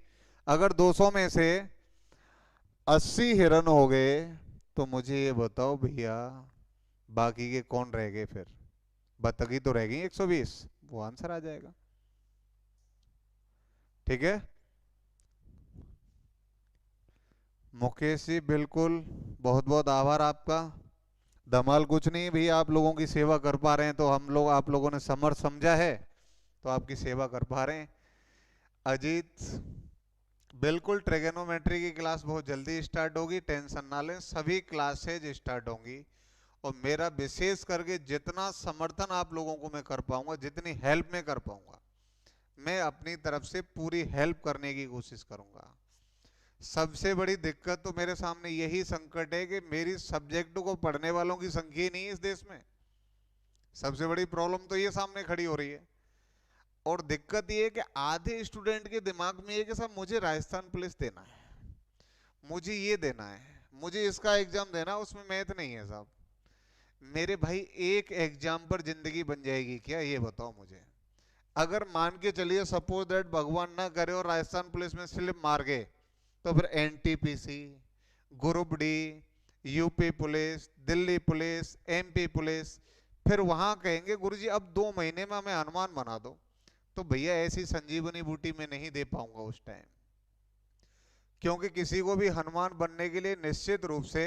अगर 200 में से 80 हिरन हो गए तो मुझे ये बताओ भैया बाकी के कौन रह गए? फिर बतखी तो रह गई 120। वो आंसर आ जाएगा। ठीक है मुकेश जी, बिल्कुल। बहुत बहुत आभार आपका। धमाल कुछ नहीं भैया, आप लोगों की सेवा कर पा रहे हैं तो हम लोग, आप लोगों ने समर्थ समझा है तो आपकी सेवा कर पा रहे हैं। अजीत, बिल्कुल ट्रिगोनोमेट्री की क्लास बहुत जल्दी स्टार्ट होगी, टेंशन ना लें। सभी क्लासेज स्टार्ट होंगी और मेरा विशेष करके जितना समर्थन आप लोगों को मैं कर पाऊंगा, जितनी हेल्प मैं कर पाऊंगा, मैं अपनी तरफ से पूरी हेल्प करने की कोशिश करूंगा। सबसे बड़ी दिक्कत तो मेरे सामने यही संकट है कि मेरी सब्जेक्ट को पढ़ने वालों की संख्या ही नहीं है इस देश में। सबसे बड़ी प्रॉब्लम तो ये सामने खड़ी हो रही है। और दिक्कत ये है कि आधे स्टूडेंट के दिमाग में ये कि साहब मुझे राजस्थान पुलिस देना है, मुझे ये देना है, मुझे इसका एग्जाम देना है, उसमें मैथ नहीं है साहब। मेरे भाई एक एग्जाम पर जिंदगी बन जाएगी क्या? ये बताओ मुझे। अगर मान के चलिए सपोज दैट भगवान ना करे और राजस्थान पुलिस में स्लिप मार गए तो फिर NTPC, group D, UP police, Delhi police, MP police, फिर वहां कहेंगे गुरुजी अब 2 महीने में हमें हनुमान बना दो। तो भैया ऐसी संजीवनी बूटी में नहीं दे पाऊंगा उस टाइम, क्योंकि किसी को भी हनुमान बनने के लिए निश्चित रूप से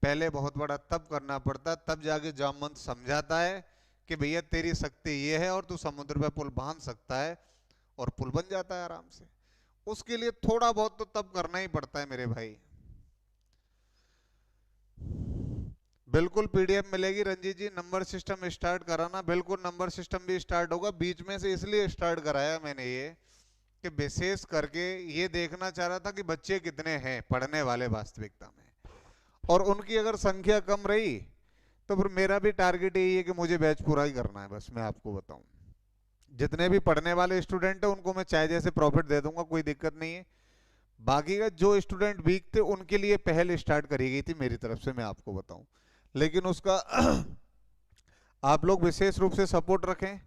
पहले बहुत बड़ा तप करना पड़ता है। तब जाके जामवंत समझाता है कि भैया तेरी शक्ति ये है और तू समुद्र पे पुल बांध सकता है, और पुल बन जाता है आराम से। उसके लिए थोड़ा बहुत तो तब करना ही पड़ता है मेरे भाई। बिल्कुल पीडीएफ मिलेगी रंजीत जी। नंबर सिस्टम स्टार्ट कराना, बिल्कुल नंबर सिस्टम भी स्टार्ट होगा। बीच में से इसलिए स्टार्ट कराया मैंने ये कि विशेष करके ये देखना चाह रहा था कि बच्चे कितने हैं पढ़ने वाले वास्तविकता में, और उनकी अगर संख्या कम रही तो फिर मेरा भी टारगेट यही है कि मुझे बैच पूरा ही करना है। बस मैं आपको बताऊं, जितने भी पढ़ने वाले स्टूडेंट हैं उनको मैं चाहे जैसे प्रॉफिट दे दूंगा, कोई दिक्कत नहीं है। बाकी का जो स्टूडेंट वीक थे उनके लिए पहल स्टार्ट करी गई थी मेरी तरफ से, मैं आपको बताऊं। लेकिन उसका आप लोग विशेष रूप से सपोर्ट रखें।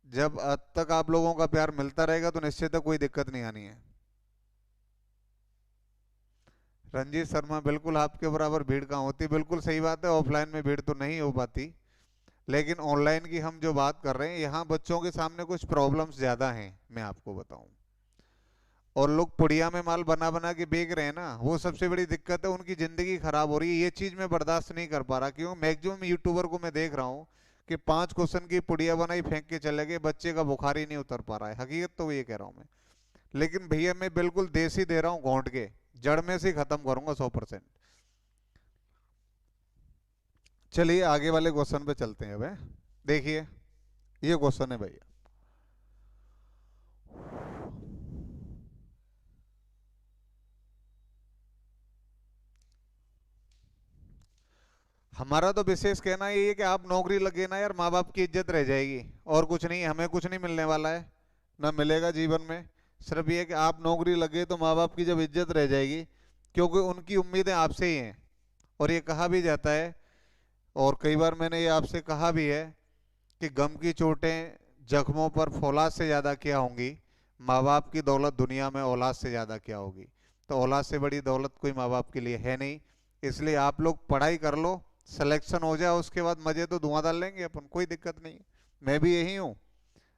जब तक आप लोगों का प्यार मिलता रहेगा तो निश्चित कोई दिक्कत नहीं आनी है। रंजीत शर्मा, बिल्कुल आपके बराबर भीड़ कहाँ होती? बिल्कुल सही बात है, ऑफलाइन में भीड़ तो नहीं हो पाती, लेकिन ऑनलाइन की हम जो बात कर रहे हैं, यहाँ बच्चों के सामने कुछ प्रॉब्लम्स ज़्यादा हैं मैं आपको बताऊं। और लोग पुड़िया में माल बना बना के बेच रहे हैं ना, वो सबसे बड़ी दिक्कत है। उनकी ज़िंदगी खराब हो रही है, ये चीज़ मैं बर्दाश्त नहीं कर पा रहा। क्यों? मैक्सिमम यूट्यूबर को मैं देख रहा हूँ कि 5 क्वेश्चन की पुड़िया बनाई फेंक के चले गए, बच्चे का बुखार ही नहीं उतर पा रहा है। हकीकत तो ये कह रहा हूँ मैं। लेकिन भैया मैं बिल्कुल देसी दे रहा हूँ, घोंट के जड़ में से खत्म करूंगा 100%। चलिए आगे वाले क्वेश्चन पे चलते हैं। अब देखिए ये क्वेश्चन है भैया, हमारा तो विशेष कहना ये है कि आप नौकरी लगे ना यार, माँ बाप की इज्जत रह जाएगी, और कुछ नहीं। हमें कुछ नहीं मिलने वाला है, ना मिलेगा जीवन में। सिर्फ ये कि आप नौकरी लगे तो माँ बाप की जब इज्जत रह जाएगी, क्योंकि उनकी उम्मीदें आपसे ही हैं। और ये कहा भी जाता है, और कई बार मैंने ये आपसे कहा भी है, कि गम की चोटें जख्मों पर फौलाद से ज़्यादा क्या होंगी, माँ बाप की दौलत दुनिया में औलाद से ज़्यादा क्या होगी। तो औलाद से बड़ी दौलत कोई माँ बाप के लिए है नहीं। इसलिए आप लोग पढ़ाई कर लो, सिलेक्शन हो जाए उसके बाद मजे तो धुआं डाल लेंगे अपन, कोई दिक्कत नहीं। मैं भी यही हूँ।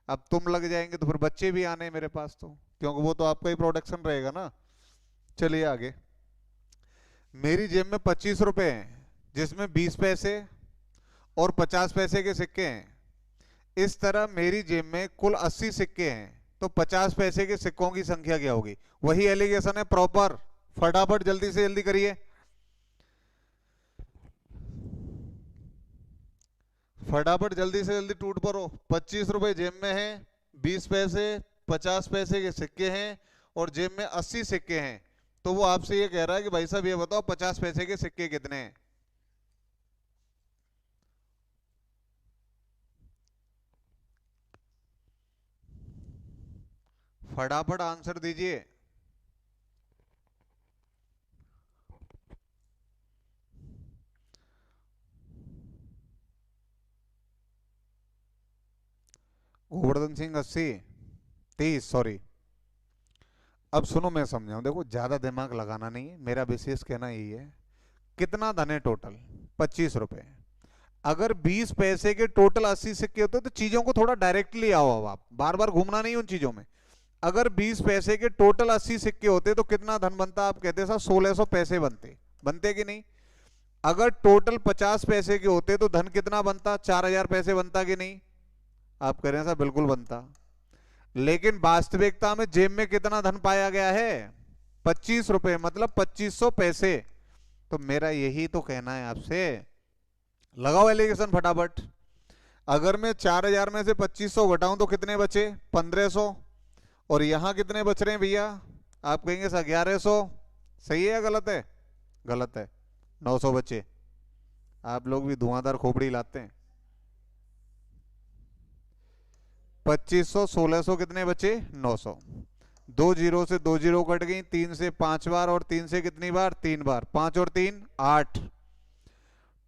अब तुम लग जाएंगे तो फिर बच्चे भी आने मेरे पास, तो क्योंकि वो तो आपका ही प्रोडक्शन रहेगा ना। चलिए आगे। मेरी जेब में 25 रुपए हैं, जिसमें 20 पैसे और 50 पैसे के सिक्के हैं। इस तरह मेरी जेब में कुल 80 सिक्के हैं, तो 50 पैसे के सिक्कों की संख्या क्या होगी? वही एलिगेशन है प्रॉपर। फटाफट जल्दी से जल्दी करिए, फटाफट जल्दी से जल्दी टूट पड़ो। 25 रुपए जेब में है, 20 पैसे, 50 पैसे के सिक्के हैं और जेब में 80 सिक्के हैं। तो वो आपसे ये कह रहा है कि भाई साहब ये बताओ 50 पैसे के सिक्के कितने हैं? फटाफट आंसर दीजिए। गोवर्धन सिंह 80, 30 सॉरी। अब सुनो मैं समझाऊं, देखो ज्यादा दिमाग लगाना नहीं है, मेरा विशेष कहना यही है। कितना धन है टोटल? 25 रुपए। अगर 20 पैसे के टोटल 80 सिक्के होते तो चीजों को थोड़ा डायरेक्टली आओ, अब आप बार बार घूमना नहीं उन चीजों में। अगर 20 पैसे के टोटल 80 सिक्के होते तो कितना धन बनता? आप कहते साहब 1600 पैसे बनते, बनते कि नहीं? अगर टोटल 50 पैसे के होते तो धन कितना बनता? 4000 पैसे बनता कि नहीं? आप कह रहे हैं साहब बिल्कुल बनता। लेकिन वास्तविकता में जेब में कितना धन पाया गया है? 25 रुपए, मतलब 2500 पैसे। तो मेरा यही तो कहना है आपसे, लगाओ एलिगेशन फटाफट। अगर मैं 4000 में से 2500 घटाऊं तो कितने बचे? 1500। और यहां कितने बच रहे हैं भैया? आप कहेंगे सर 1100। सही है या गलत है? गलत है, 900 बचे। आप लोग भी धुआंधार खोपड़ी लाते हैं। 2500, 1600 कितने बचे? 900। 2 जीरो से 2 जीरो कट गई, 3 से 5 बार और 3 से कितनी बार? 3 बार। 5 और 3 8।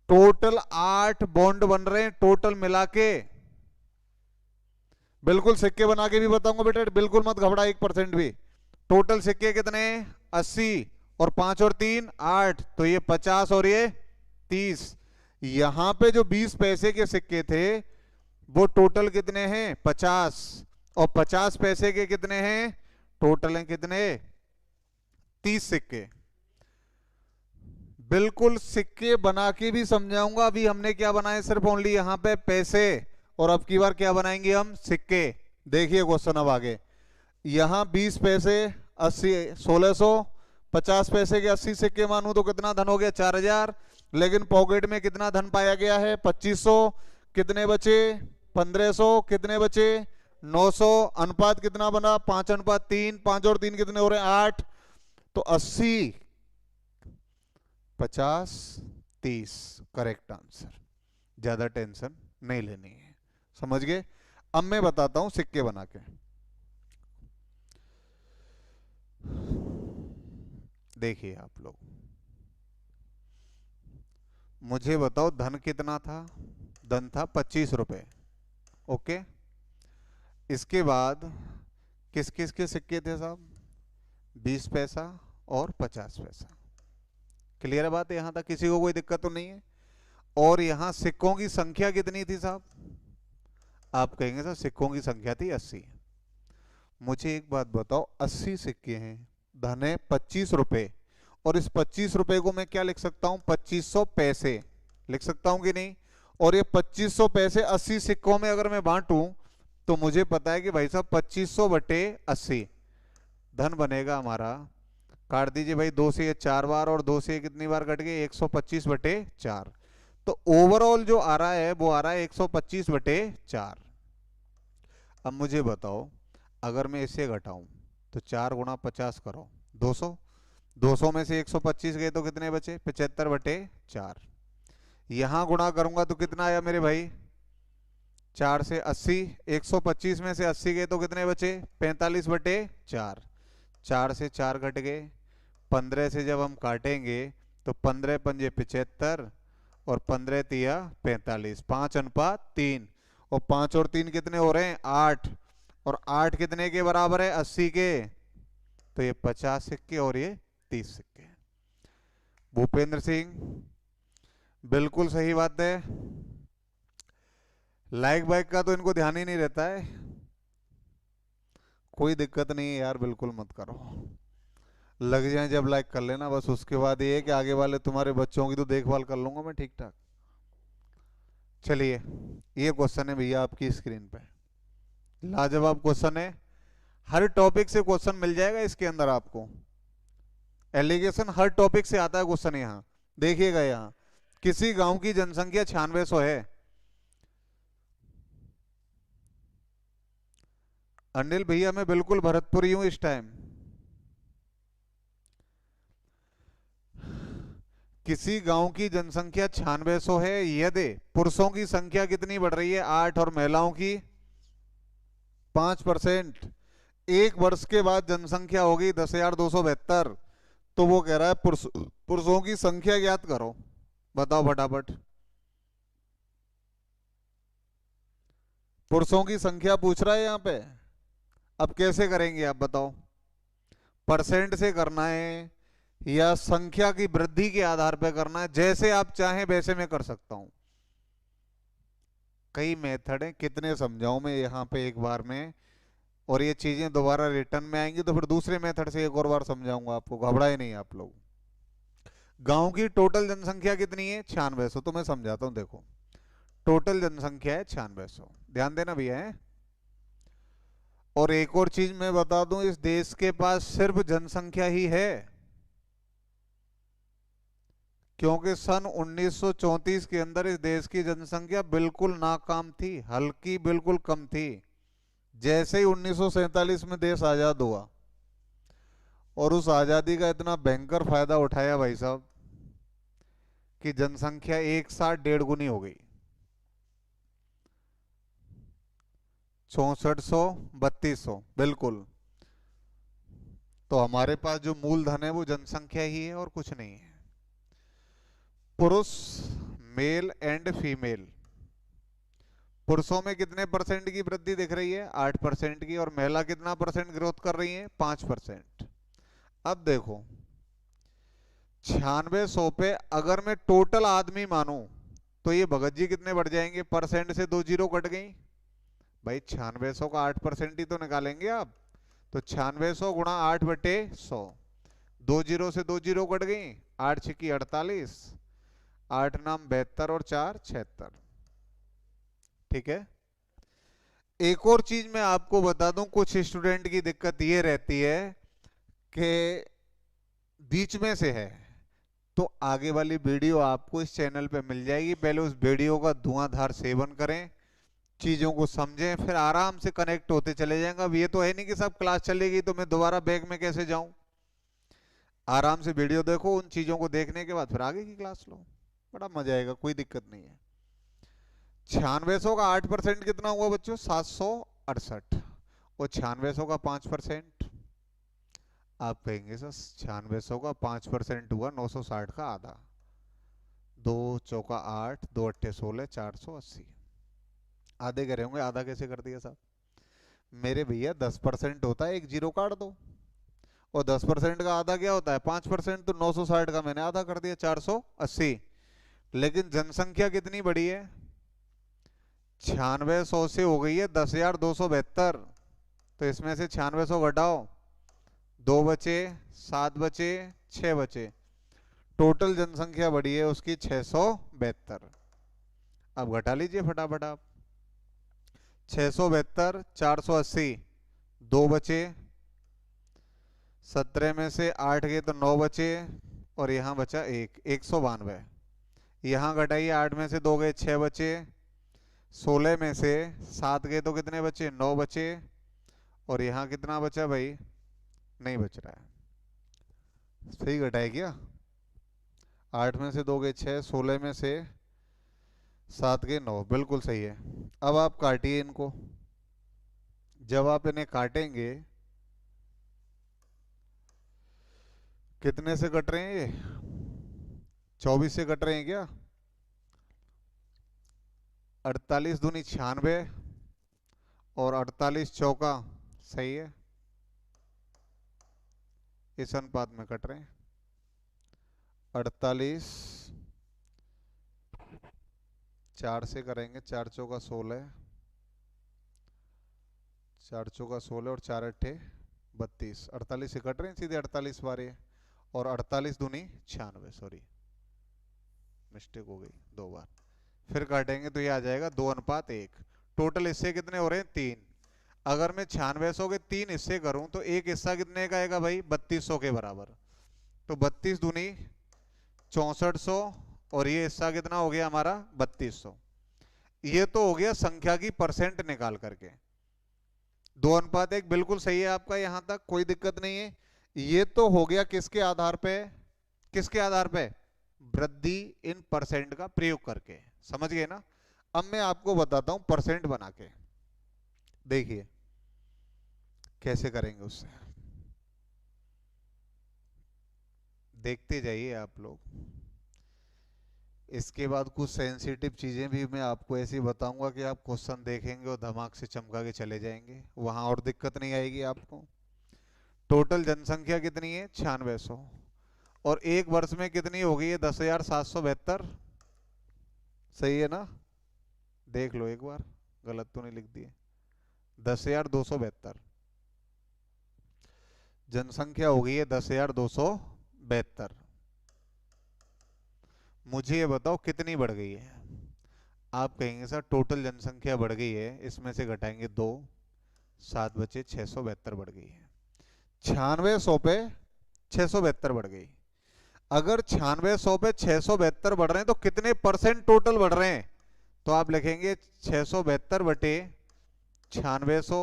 टोटल 8 बॉन्ड बन रहे हैं टोटल मिला के। बिल्कुल सिक्के बना के भी बताऊंगा बेटा, बिल्कुल मत घबरा 1% भी। टोटल सिक्के कितने? 80। और 5 और 3 8, तो ये 50 और ये 30। यहां पे जो 20 पैसे के सिक्के थे वो टोटल कितने हैं? 50। और 50 पैसे के कितने हैं? टोटल हैं कितने? 30 सिक्के। बिल्कुल सिक्के बना के भी समझाऊंगा। अभी हमने क्या बनाए? सिर्फ ओनली यहां पे पैसे, और अब की बार क्या बनाएंगे हम? सिक्के। देखिए क्वेश्चन अब आगे। यहां 20 पैसे 80, 1600, 50 पैसे के 80 सिक्के मानू तो कितना धन हो गया? 4000। लेकिन पॉकेट में कितना धन पाया गया है? 2500। कितने बचे? 1500। कितने बचे? 900। अनुपात कितना बना? 5:3। 5 और 3 कितने हो रहे हैं? 8। तो 80, 50, 30 करेक्ट आंसर। ज्यादा टेंशन नहीं लेनी है, समझ गए? अब मैं बताता हूं सिक्के बना के। देखिए आप लोग, मुझे बताओ धन कितना था? धन था 25 रुपए। ओके। इसके बाद किस किस के सिक्के थे साहब? 20 पैसा और 50 पैसा। क्लियर है बात? यहां तक किसी को कोई दिक्कत तो नहीं है? और यहां सिक्कों की संख्या कितनी थी साहब? आप कहेंगे सर सिक्कों की संख्या थी 80। मुझे एक बात बताओ, 80 सिक्के हैं, धन है 25 रुपए, और इस 25 रुपए को मैं क्या लिख सकता हूं? 2500 पैसे लिख सकता हूं कि नहीं? और ये 2500 पैसे 80 सिक्कों में अगर मैं बांटूं तो मुझे पता है कि भाई साहब 2500 बटे 80 धन बनेगा हमारा। काट दीजिए भाई, 2 से ये 4 बार और 2 से ये कितनी बार कट गई? 125 बटे 4। तो ओवरऑल जो आ रहा है वो आ रहा है 125 बटे 4। अब मुझे बताओ, अगर मैं इसे घटाऊं तो 4 गुणा 50 करो 200। 200 में से 125 गए तो कितने बचे? 75 बटे 4। यहां गुणा करूंगा तो कितना आया मेरे भाई? 4 से 80। 125 में से 80 गए तो कितने बचे? 45 बटे 4। 4 से 4 घट गए। 15 से जब हम काटेंगे तो 15 पंजे 75 और 15 तिया 45। 5:3। और 5 और 3 कितने हो रहे हैं? 8। और 8 कितने के बराबर है? 80 के। तो ये 50 सिक्के और ये 30 सिक्के। भूपेंद्र सिंह, बिल्कुल सही बात है। लाइक बाइक का तो इनको ध्यान ही नहीं रहता है। कोई दिक्कत नहीं है यार, बिल्कुल मत करो। लग जाए जब लाइक कर लेना बस, उसके बाद ये है कि आगे वाले तुम्हारे बच्चों की तो देखभाल कर लूंगा मैं ठीक ठाक। चलिए, ये क्वेश्चन है भैया आपकी स्क्रीन पे, लाजवाब क्वेश्चन है। हर टॉपिक से क्वेश्चन मिल जाएगा इसके अंदर आपको। एलिगेशन हर टॉपिक से आता है क्वेश्चन। यहाँ देखिएगा, यहाँ किसी गांव की जनसंख्या 9600 है। अनिल भैया मैं बिल्कुल भरतपुरी हूं इस टाइम। किसी गांव की जनसंख्या 9600 है, यदि पुरुषों की संख्या कितनी बढ़ रही है 8 और महिलाओं की 5%, एक वर्ष के बाद जनसंख्या होगी 10,272। तो वो कह रहा है पुरुषों की संख्या ज्ञात करो। बताओ फटाफट, पुरुषों की संख्या पूछ रहा है यहाँ पे। अब कैसे करेंगे आप बताओ, परसेंट से करना है या संख्या की वृद्धि के आधार पर करना है? जैसे आप चाहें वैसे मैं कर सकता हूं। कई मेथड हैं, कितने समझाऊं मैं यहाँ पे एक बार में। और ये चीजें दोबारा रिटर्न में आएंगी तो फिर दूसरे मेथड से एक और बार समझाऊंगा आपको, घबराए नहीं आप लोग। गांव की टोटल जनसंख्या कितनी है 9600, तो मैं समझाता हूँ। देखो टोटल जनसंख्या है 9600, ध्यान देना भैया है। और एक और चीज मैं बता दूं, इस देश के पास सिर्फ जनसंख्या ही है, क्योंकि सन 1934 के अंदर इस देश की जनसंख्या बिल्कुल नाकाम थी, हल्की बिल्कुल कम थी। जैसे ही 1947 में देश आजाद हुआ और उस आजादी का इतना भयंकर फायदा उठाया भाई साहब कि जनसंख्या एक साथ 1.5 गुनी हो गई। 6400, 3200, बिल्कुल। तो हमारे पास जो मूलधन है वो जनसंख्या ही है और कुछ नहीं है। पुरुष, मेल एंड फीमेल, पुरुषों में कितने परसेंट की वृद्धि दिख रही है 8% की, और महिला कितना परसेंट ग्रोथ कर रही है 5%। अब देखो 9600 पे अगर मैं टोटल आदमी मानूं तो ये भगत जी कितने बढ़ जाएंगे? परसेंट से 2 जीरो कट गई भाई, 9600 का 8% ही तो निकालेंगे आप। तो 9600 गुणा 8/100, 2 जीरो से 2 जीरो कट गई, 8 छिकी 48, 8 नाम 72 और 4 76। ठीक है। एक और चीज मैं आपको बता दूं, कुछ स्टूडेंट की दिक्कत ये रहती है कि बीच में से है, तो आगे वाली वीडियो आपको इस चैनल पे मिल जाएगी। पहले उस वीडियो का धुआंधार सेवन करें, चीजों को समझें, फिर आराम से कनेक्ट होते चले जाएंगे। अब ये तो है नहीं कि सब क्लास चलेगी तो मैं दोबारा बैक में कैसे जाऊं। आराम से वीडियो देखो, उन चीजों को देखने के बाद फिर आगे की क्लास लो, बड़ा मजा आएगा, कोई दिक्कत नहीं है। 9600 का 8% कितना हुआ बच्चों? 768। और 9600 का 5%, आप कहेंगे सर 9600 का 5% हुआ 960 का आधा। 2 चौका 8, 2 अट्ठे 16, 480। आधे करे होंगे, आधा कैसे कर दिया साहब? मेरे भैया 10% होता है, एक जीरो काट दो। और 10% का आधा क्या होता है? 5%। तो 960 का मैंने आधा कर दिया, 480। लेकिन जनसंख्या कितनी बढ़ी है? 9600 से हो गई है 10,272। तो इसमें से 9600 घटाओ, 2 बचे, 7 बचे, 6 बचे, टोटल जनसंख्या बढ़ी है उसकी 672। अब घटा लीजिए फटाफट आप, 672, 480, 2 बचे, 17 में से 8 गए तो 9 बचे, और यहाँ बचा 192। यहाँ घटाइए, 8 में से 2 गए 6 बचे, 16 में से 7 गए तो कितने बचे? 9 बचे, और यहाँ कितना बचा भाई? नहीं बच रहा है। सही घटाए क्या? 8 में से 2 गए 6, 16 में से 7 गए 9, बिल्कुल सही है। अब आप काटिए इनको। जब आप इन्हें काटेंगे, कितने से कट रहे हैं ये? 24 से कट रहे हैं क्या? 48 दूनी 96, और 48 चौका, सही है, इस अनुपात में कट रहे हैं। 48, 4 से करेंगे, 4 चौका 16, 4 चौका 16 और 4 अट्ठे 32, 48 से कट रहे हैं सीधे 48 बार, और 48 दूनी 96, सॉरी मिस्टेक हो गई 2 बार। फिर काटेंगे तो ये आ जाएगा 2:1। टोटल हिस्से कितने हो रहे हैं 3। अगर मैं 9600 के 3 हिस्से करूं तो एक हिस्सा कितने का आएगा भाई 3200 के बराबर। तो 32 दूनी 6400 और ये हिस्सा कितना हो गया हमारा 3200। ये तो हो गया संख्या की परसेंट निकाल करके। 2:1 बिल्कुल सही है आपका, यहां तक कोई दिक्कत नहीं है। ये तो हो गया किसके आधार पे, किसके आधार पे, वृद्धि इन परसेंट का प्रयोग करके, समझ गए ना। अब मैं आपको बताता हूं परसेंट बना के, देखिए कैसे करेंगे उससे, देखते जाइए आप लोग। इसके बाद कुछ सेंसिटिव चीजें भी मैं आपको ऐसी बताऊंगा कि आप क्वेश्चन देखेंगे और दिमाग से चमका के चले जाएंगे, वहां और दिक्कत नहीं आएगी आपको। टोटल जनसंख्या कितनी है 9600, और एक वर्ष में कितनी होगी ये 10,772, सही है ना, देख लो एक बार, गलत तो नहीं लिख दिए। 10,272 जनसंख्या हो गई है, 10,272। मुझे ये बताओ कितनी बढ़ गई है। आप कहेंगे सर टोटल जनसंख्या बढ़ गई है, इसमें से घटाएंगे 2, 7 बचे 672 बढ़ गई है। 9600 पे 672 बढ़ गई। अगर 9600 पे 672 बढ़ रहे हैं तो कितने परसेंट टोटल बढ़ रहे हैं, तो आप लिखेंगे 672 बटे 9600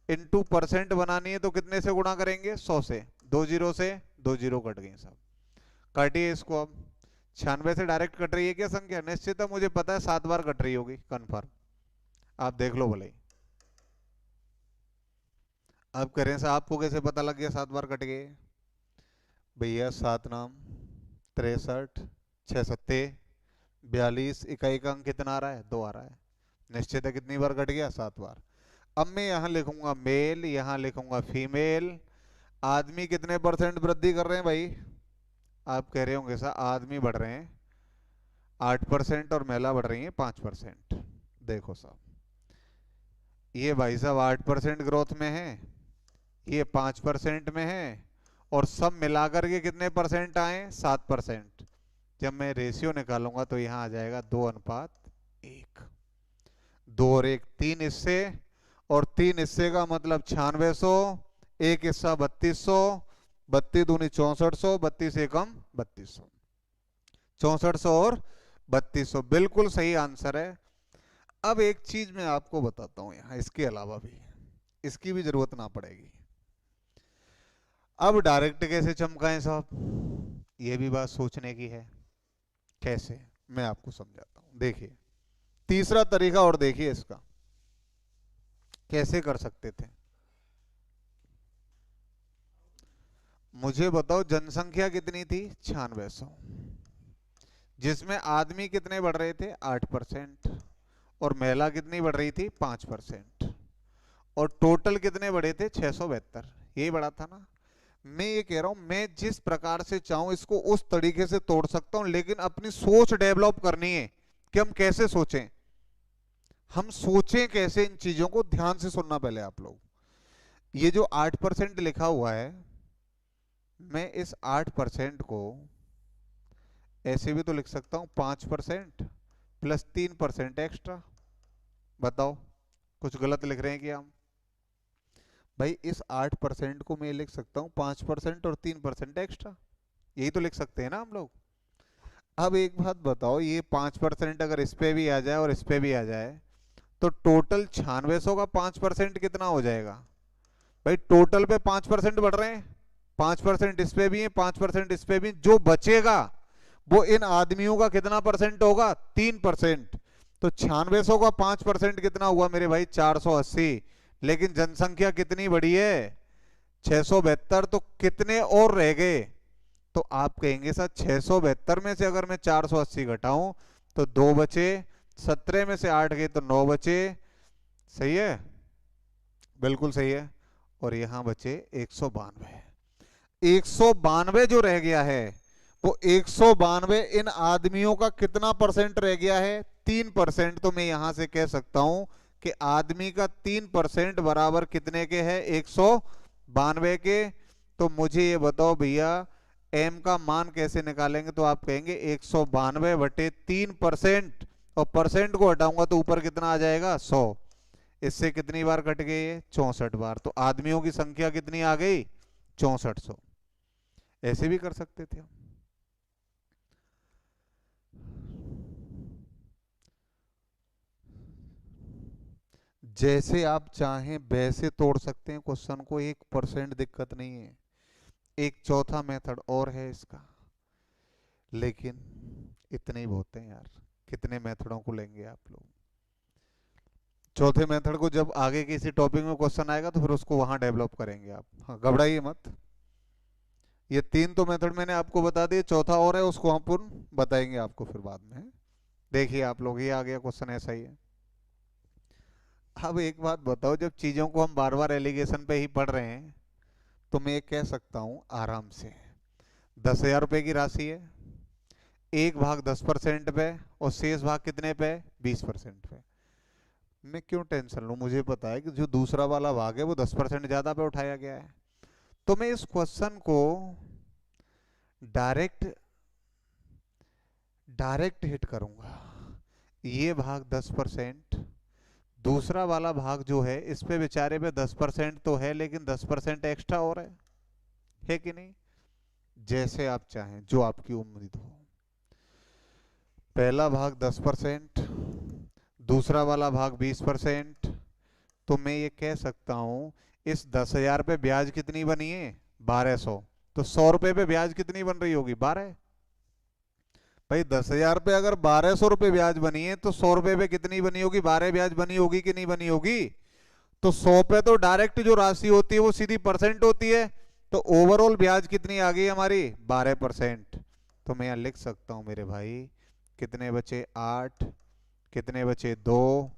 इंटू परसेंट बनानी है तो कितने से गुणा करेंगे 100 से, 2 जीरो से 2 जीरो कट गए सब, काटिए इसको। अब 96 से डायरेक्ट कट रही है क्या संख्या, निश्चित है, मुझे पता है 7 बार कट रही होगी कंफर्म, आप देख लो भले। अब करें से आपको कैसे पता लग गया 7 बार कट गए भैया, 7 नाम 63, 6 सत्ते 42, इकाई का अंक कितना आ रहा है 2 आ रहा है, निश्चित है कितनी बार कट गया 7 बार। अब मैं यहां लिखूंगा मेल, यहां लिखूंगा फीमेल। आदमी कितने परसेंट वृद्धि कर रहे हैं भाई, आप कह रहे होंगे सर आदमी बढ़ रहे हैं 8% और महिला बढ़ रही है 5%। देखो साहब, ये भाई साहब 8% ग्रोथ में है, ये 5% में है, और सब मिलाकर के कितने परसेंट आए 7%। जब मैं रेशियो निकालूंगा तो यहां आ जाएगा 2:1। 2 और 1 3 हिस्से, और 3 हिस्से का मतलब 9600, एक हिस्सा 3200, 32 दूनी 6400, 32 एकम 3200, 6400 और 3200 बिल्कुल सही आंसर है। अब एक चीज मैं आपको बताता हूं यहां, इसके अलावा भी, इसकी भी जरूरत ना पड़ेगी। अब डायरेक्ट कैसे चमकाएं साहब, ये भी बात सोचने की है, कैसे मैं आपको समझाता हूं। देखिए तीसरा तरीका और देखिए इसका कैसे कर सकते थे। मुझे बताओ जनसंख्या कितनी थी 9600, जिसमें आदमी कितने बढ़ रहे थे 8%, और महिला कितनी बढ़ रही थी 5%, और टोटल कितने बढ़े थे 672, यही बढ़ा था ना। मैं ये कह रहा हूं मैं जिस प्रकार से चाहूं इसको उस तरीके से तोड़ सकता हूं, लेकिन अपनी सोच डेवलप करनी है कि हम कैसे सोचें, हम सोचें कैसे इन चीजों को। ध्यान से सुनना पहले आप लोग, ये जो 8% लिखा हुआ है, मैं इस 8% को ऐसे भी तो लिख सकता हूं 5% प्लस 3% एक्स्ट्रा। बताओ कुछ गलत लिख रहे हैं कि हम, भाई इस 8% को मैं लिख सकता हूं 5% और 3% एक्स्ट्रा, यही तो लिख सकते हैं ना हम लोग। अब एक बात बताओ, ये 5% अगर इस पे भी आ जाए और इस पे भी आ जाए तो टोटल 9600 का 5% कितना हो जाएगा भाई, टोटल पे 5% बढ़ रहे हैं, 5% इस पे भी है 5% इस पे भी, जो बचेगा वो इन आदमियों का कितना परसेंट होगा 3%। तो 9600 का 5% कितना हुआ मेरे भाई 480, लेकिन जनसंख्या कितनी बढ़ी है 672, तो कितने और रह गए। तो आप कहेंगे सर 672 में से अगर मैं 480 घटाऊं तो 2 बचे, 17 में से 8 गए तो 9 बचे, सही है, बिल्कुल सही है, और यहां बचे 192। 192 जो रह गया है वो 192 इन आदमियों का कितना परसेंट रह गया है? 3%। तो मैं यहां से कह सकता हूं कि आदमी का 3% बराबर कितने के है? 192 के। तो मुझे ये बताओ भैया, m का मान कैसे निकालेंगे? तो आप कहेंगे 192/3%, और परसेंट को हटाऊंगा तो ऊपर कितना आ जाएगा? 100। इससे कितनी बार कट गए? 64 बार। तो आदमियों की संख्या कितनी आ गई? 6400। ऐसे भी कर सकते थे हम। जैसे आप चाहें वैसे तोड़ सकते हैं क्वेश्चन को, 1% दिक्कत नहीं है। एक चौथा मेथड और है इसका, लेकिन इतने ही बहुत हैं यार, कितने मेथडों को लेंगे आप लोग? चौथे मेथड को जब आगे किसी टॉपिक में क्वेश्चन आएगा तो फिर उसको वहां डेवलप करेंगे आप। हाँ, घबराइए मत। ये 3 तो मेथड मैंने आपको बता दिए, चौथा और है, उसको हम पूर्ण बताएंगे आपको फिर बाद में। देखिए आप लोग, ये आ गया क्वेश्चन, ऐसा ही है। अब एक बात बताओ, जब चीजों को हम बार बार एलिगेशन पे ही पढ़ रहे हैं तो मैं ये कह सकता हूं आराम से, 10,000 रुपए की राशि है, एक भाग 10% पे और शेष भाग कितने पे? 20% पे। मैं क्यों टेंशन लूं? मुझे पता है कि जो दूसरा वाला भाग है वो 10% ज्यादा पे उठाया गया है। तो मैं इस क्वेश्चन को डायरेक्ट डायरेक्ट हिट करूंगा। ये भाग 10%, दूसरा वाला भाग जो है इस पे बेचारे पे 10% तो है, लेकिन 10% एक्स्ट्रा और है कि नहीं? जैसे आप चाहें, जो आपकी उम्मीद हो। पहला भाग 10%, दूसरा वाला भाग 20%। तो मैं ये कह सकता हूं, इस 10,000 पे ब्याज कितनी बनी है? 1200। तो 100 रुपए पे ब्याज कितनी बन रही होगी? 12। भाई 10,000 पे अगर 1200 रुपए ब्याज बनी है तो 100 रुपए पे कितनी बनी होगी? 12 ब्याज बनी होगी कि नहीं बनी होगी? तो 100 पे तो डायरेक्ट जो राशि होती है वो सीधी परसेंट होती है। तो ओवरऑल ब्याज कितनी आ गई हमारी? 12%। तो मैं यहां लिख सकता हूं मेरे भाई, कितने बचे? 8। कितने बचे? 2।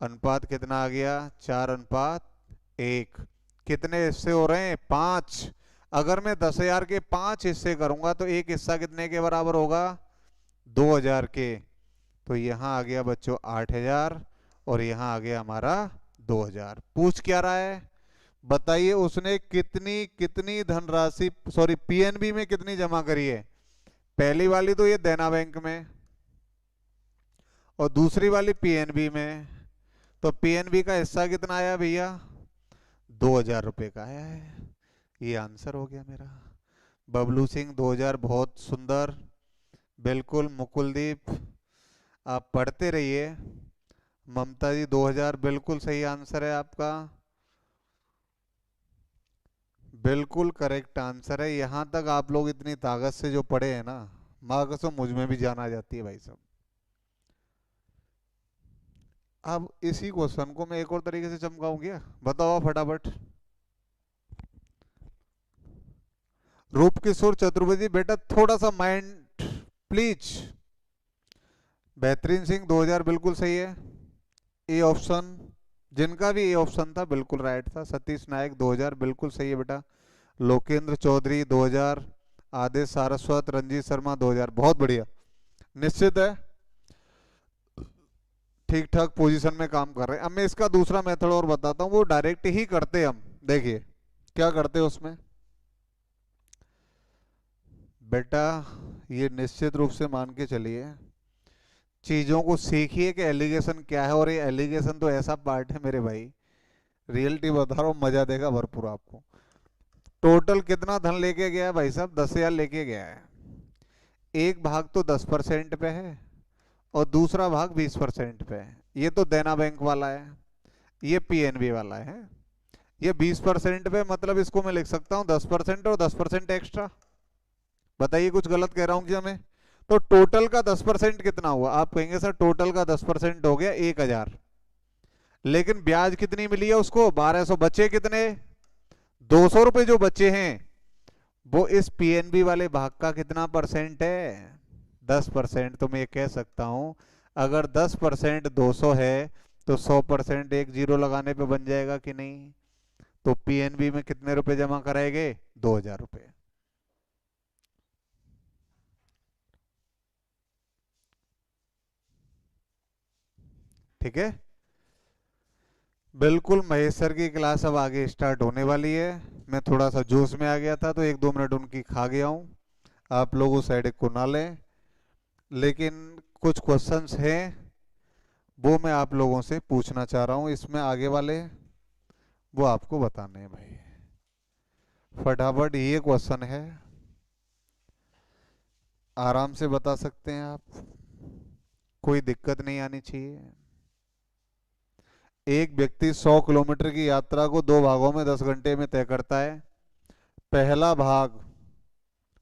अनुपात कितना आ गया? 4:1। कितने हिस्से हो रहे हैं? 5। अगर मैं 10,000 के 5 हिस्से करूंगा तो एक हिस्सा कितने के बराबर होगा? 2,000 के। तो यहां आ गया बच्चों 8,000 और यहां आ गया हमारा 2,000। पूछ क्या रहा है? बताइए उसने कितनी कितनी धनराशि, सॉरी पीएनबी में कितनी जमा करी है? पहली वाली तो ये देना बैंक में, और दूसरी वाली पीएनबी में। तो पीएनबी का हिस्सा कितना आया भैया? 2,000 रुपए का आया है। ये आंसर हो गया मेरा। बबलू सिंह 2,000, बहुत सुंदर, बिल्कुल। मुकुलदीप आप पढ़ते रहिए। ममता जी 2,000 बिल्कुल सही आंसर है आपका, बिल्कुल करेक्ट आंसर है। यहां तक आप लोग इतनी ताकत से जो पढ़े हैं ना, माँ कसम मुझ में भी जान आ जाती है भाई साहब। अब इसी क्वेश्चन को मैं एक और तरीके से चमकाऊं क्या? बताओ फटाफट। रूप किशोर चतुर्वेदी, बेटा थोड़ा सा माइंड प्लीज। बेहतरीन सिंह 2,000 बिल्कुल सही है। ए ऑप्शन, जिनका भी ए ऑप्शन था बिल्कुल राइट था। सतीश नायक 2,000 बिल्कुल सही है बेटा। लोकेंद्र चौधरी 2,000, आदेश सारस्वत, रंजीत शर्मा 2,000, बहुत बढ़िया। निश्चित है ठीक ठाक पोजीशन में काम कर रहे हैं। अब मैं इसका दूसरा मेथड और बताता हूं, वो डायरेक्ट ही करते हम। देखिए क्या करते हैं उसमें बेटा, ये निश्चित रूप से मान के चलिए, चीजों को सीखिए कि एलिगेशन क्या है। और ये एलिगेशन तो ऐसा पार्ट है मेरे भाई, रियलिटी बता रहा हूँ, मजा देगा भरपूर आपको। टोटल कितना धन लेके गया है भाई साहब? 10,000 लेके गया है। एक भाग तो 10% पे है और दूसरा भाग 20% पे है। ये तो देना बैंक वाला है, ये पीएनबी वाला है। ये 20% पे, मतलब इसको मैं लिख सकता हूँ 10% और 10% एक्स्ट्रा। बताइए कुछ गलत कह रहा हूँ क्या मैं? तो टोटल का 10% कितना हुआ? आप कहेंगे सर टोटल का 10% हो गया 1,000, लेकिन ब्याज कितनी मिली है उसको? 1200। बचे कितने? 200 रुपए जो बचे हैं वो इस पीएनबी वाले भाग का कितना परसेंट है? 10%। तो मैं ये कह सकता हूं, अगर 10% 200 है तो 100% एक जीरो लगाने पे बन जाएगा कि नहीं? तो पीएनबी में कितने रुपए जमा कराएंगे? 2,000 रुपए। ठीक है, बिल्कुल। महेश सर की क्लास अब आगे स्टार्ट होने वाली है। मैं थोड़ा सा जोश में आ गया था तो 1-2 मिनट उनकी खा गया हूँ। आप लोग उस साइड को ना लें, लेकिन कुछ क्वेश्चंस हैं वो मैं आप लोगों से पूछना चाह रहा हूँ इसमें आगे वाले, वो आपको बताने हैं भाई। फटाफट ये क्वेश्चन है, आराम से बता सकते हैं आप, कोई दिक्कत नहीं आनी चाहिए। एक व्यक्ति 100 किलोमीटर की यात्रा को 2 भागों में 10 घंटे में तय करता है। पहला भाग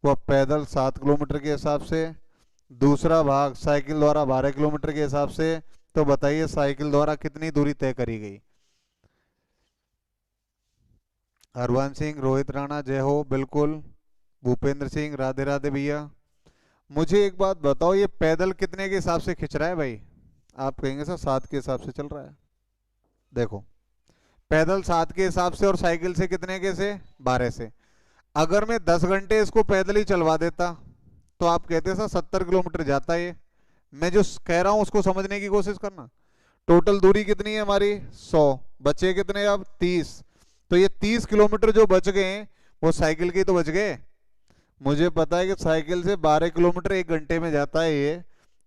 वह पैदल 7 किलोमीटर के हिसाब से, दूसरा भाग साइकिल द्वारा 12 किलोमीटर के हिसाब से। तो बताइए साइकिल द्वारा कितनी दूरी तय करी गई? हरवंश सिंह, रोहित राणा, जय हो, बिल्कुल। भूपेंद्र सिंह, राधे राधे भैया। मुझे एक बात बताओ, ये पैदल कितने के हिसाब से खिंच रहा है भाई? आप कहेंगे सर 7 के हिसाब से चल रहा है। देखो, पैदल 7 के हिसाब से और साइकिल से कितने के से? 12 से। अगर मैं 10 घंटे इसको पैदल ही चलवा देता तो आप कहते सर 70 किलोमीटर जाता है ये। मैं जो कह रहा हूं उसको समझने की कोशिश करना। टोटल दूरी कितनी है हमारी? 100। बचे कितने अब? 30। तो ये 30 किलोमीटर जो बच गए वो साइकिल के तो बच गए। मुझे पता है कि साइकिल से 12 किलोमीटर 1 घंटे में जाता है ये,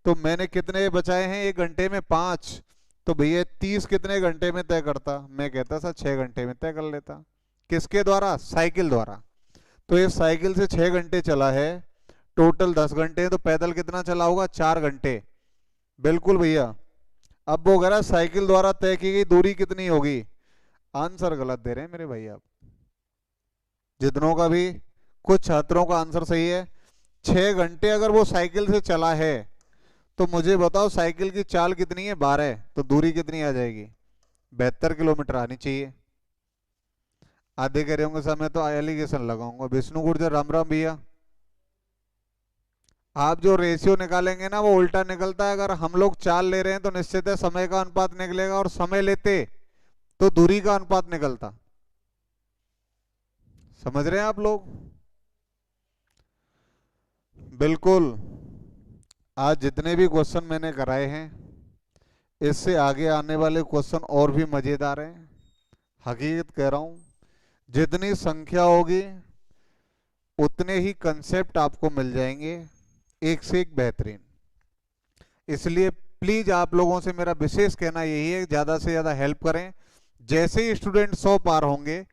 तो मैंने कितने बचाए हैं 1 घंटे में? 5। तो भैया 30 कितने घंटे में तय करता? मैं कहता सर 6 घंटे में तय कर लेता। किसके द्वारा? साइकिल द्वारा। तो ये साइकिल से 6 घंटे चला है, टोटल 10 घंटे, तो पैदल कितना चला होगा? 4 घंटे। बिल्कुल भैया। अब वो कह रहा साइकिल द्वारा तय की गई दूरी कितनी होगी? आंसर गलत दे रहे हैं मेरे भाई आप, जितनों का भी। कुछ छात्रों का आंसर सही है। 6 घंटे अगर वो साइकिल से चला है तो मुझे बताओ साइकिल की चाल कितनी है? 12। तो दूरी कितनी आ जाएगी? 72 किलोमीटर आनी चाहिए। आधे कह रहे होंगे सर मैं तो एलिगेशन लगाऊंगा। विष्णु गुर्जर, राम राम भैया। आप जो रेशियो निकालेंगे ना वो उल्टा निकलता है। अगर हम लोग चाल ले रहे हैं तो निश्चित है समय का अनुपात निकलेगा, और समय लेते तो दूरी का अनुपात निकलता। समझ रहे हैं आप लोग? बिल्कुल। आज जितने भी क्वेश्चन मैंने कराए हैं, इससे आगे आने वाले क्वेश्चन और भी मजेदार हैं। हकीकत कह रहा हूं, जितनी संख्या होगी उतने ही कंसेप्ट आपको मिल जाएंगे, एक से एक बेहतरीन। इसलिए प्लीज आप लोगों से मेरा विशेष कहना यही है, ज्यादा से ज्यादा हेल्प करें। जैसे ही स्टूडेंट 100 पार होंगे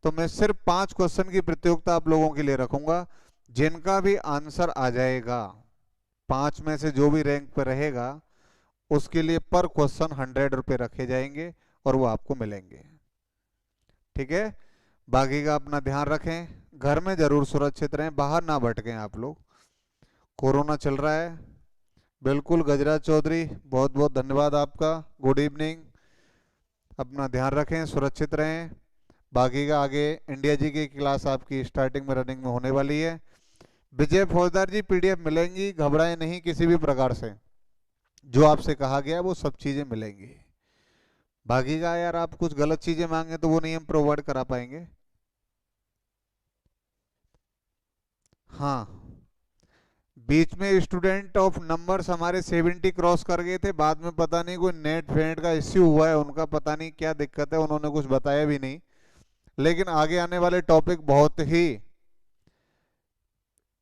तो मैं सिर्फ 5 क्वेश्चन की प्रतियोगिता आप लोगों के लिए रखूंगा। जिनका भी आंसर आ जाएगा, 5 में से जो भी रैंक पर रहेगा, उसके लिए पर क्वेश्चन 100 रुपये रखे जाएंगे और वो आपको मिलेंगे। ठीक है? बाकी का अपना ध्यान रखें, घर में जरूर सुरक्षित रहें, बाहर ना भटकें आप लोग। कोरोना चल रहा है। बिल्कुल। गजराज चौधरी, बहुत बहुत धन्यवाद आपका। Good evening. अपना ध्यान रखें, सुरक्षित रहें। बाकी का आगे इंडिया जी की क्लास आपकी स्टार्टिंग में रनिंग में होने वाली है। विजय फौजदार जी, पीडीएफ मिलेंगी, घबराएं नहीं किसी भी प्रकार से। जो आपसे कहा गया वो सब चीजें मिलेंगी। बाकी का यार आप कुछ गलत चीजें मांगे तो वो नहीं हम प्रोवाइड करा पाएंगे। हाँ, बीच में स्टूडेंट ऑफ नंबर्स हमारे 70 क्रॉस कर गए थे, बाद में पता नहीं कोई नेट फेट का इश्यू हुआ है उनका, पता नहीं क्या दिक्कत है, उन्होंने कुछ बताया भी नहीं। लेकिन आगे आने वाले टॉपिक बहुत ही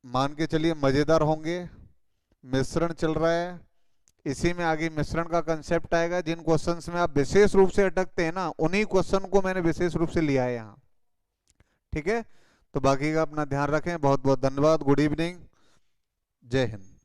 मान के चलिए मजेदार होंगे। मिश्रण चल रहा है, इसी में आगे मिश्रण का कंसेप्ट आएगा। जिन क्वेश्चंस में आप विशेष रूप से अटकते हैं ना, उन्हीं क्वेश्चन को मैंने विशेष रूप से लिया है यहाँ। ठीक है? तो बाकी का अपना ध्यान रखें। बहुत बहुत धन्यवाद। Good evening. जय हिंद।